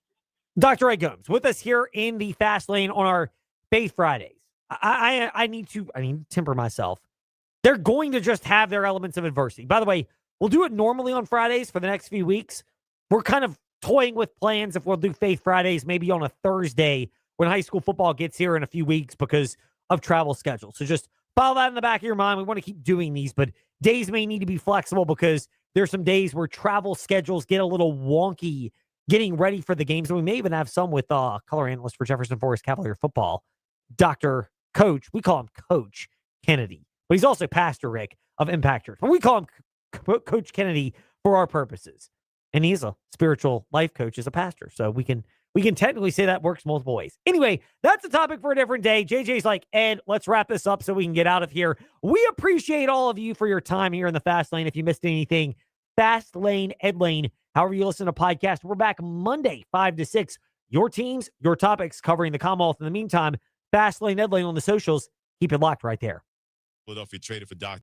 Dr. Ray Gomes with us here in the Fast Lane on our Faith Fridays. I need to temper myself. They're going to just have their elements of adversity. By the way, we'll do it normally on Fridays for the next few weeks. We're kind of toying with plans if we'll do Faith Fridays maybe on a Thursday when high school football gets here in a few weeks because of travel schedules. So just follow that in the back of your mind. We want to keep doing these, but days may need to be flexible because there's some days where travel schedules get a little wonky getting ready for the games. And we may even have some with color analyst for Jefferson Forest Cavalier football, Dr. Coach. We call him Coach Kennedy, but he's also Pastor Rick of Impact Church. But we call him Coach Kennedy for our purposes. And he's a spiritual life coach as a pastor. So we can technically say that works multiple ways. Anyway, that's a topic for a different day. JJ's like, Ed, let's wrap this up so we can get out of here. We appreciate all of you for your time here in the Fast Lane. If you missed anything, Fast Lane, Ed Lane, however you listen to podcasts, we're back Monday, 5 to 6. Your teams, your topics covering the Commonwealth. In the meantime, Fast Lane, Ed Lane on the socials. Keep it locked right there. Philadelphia traded for Dr.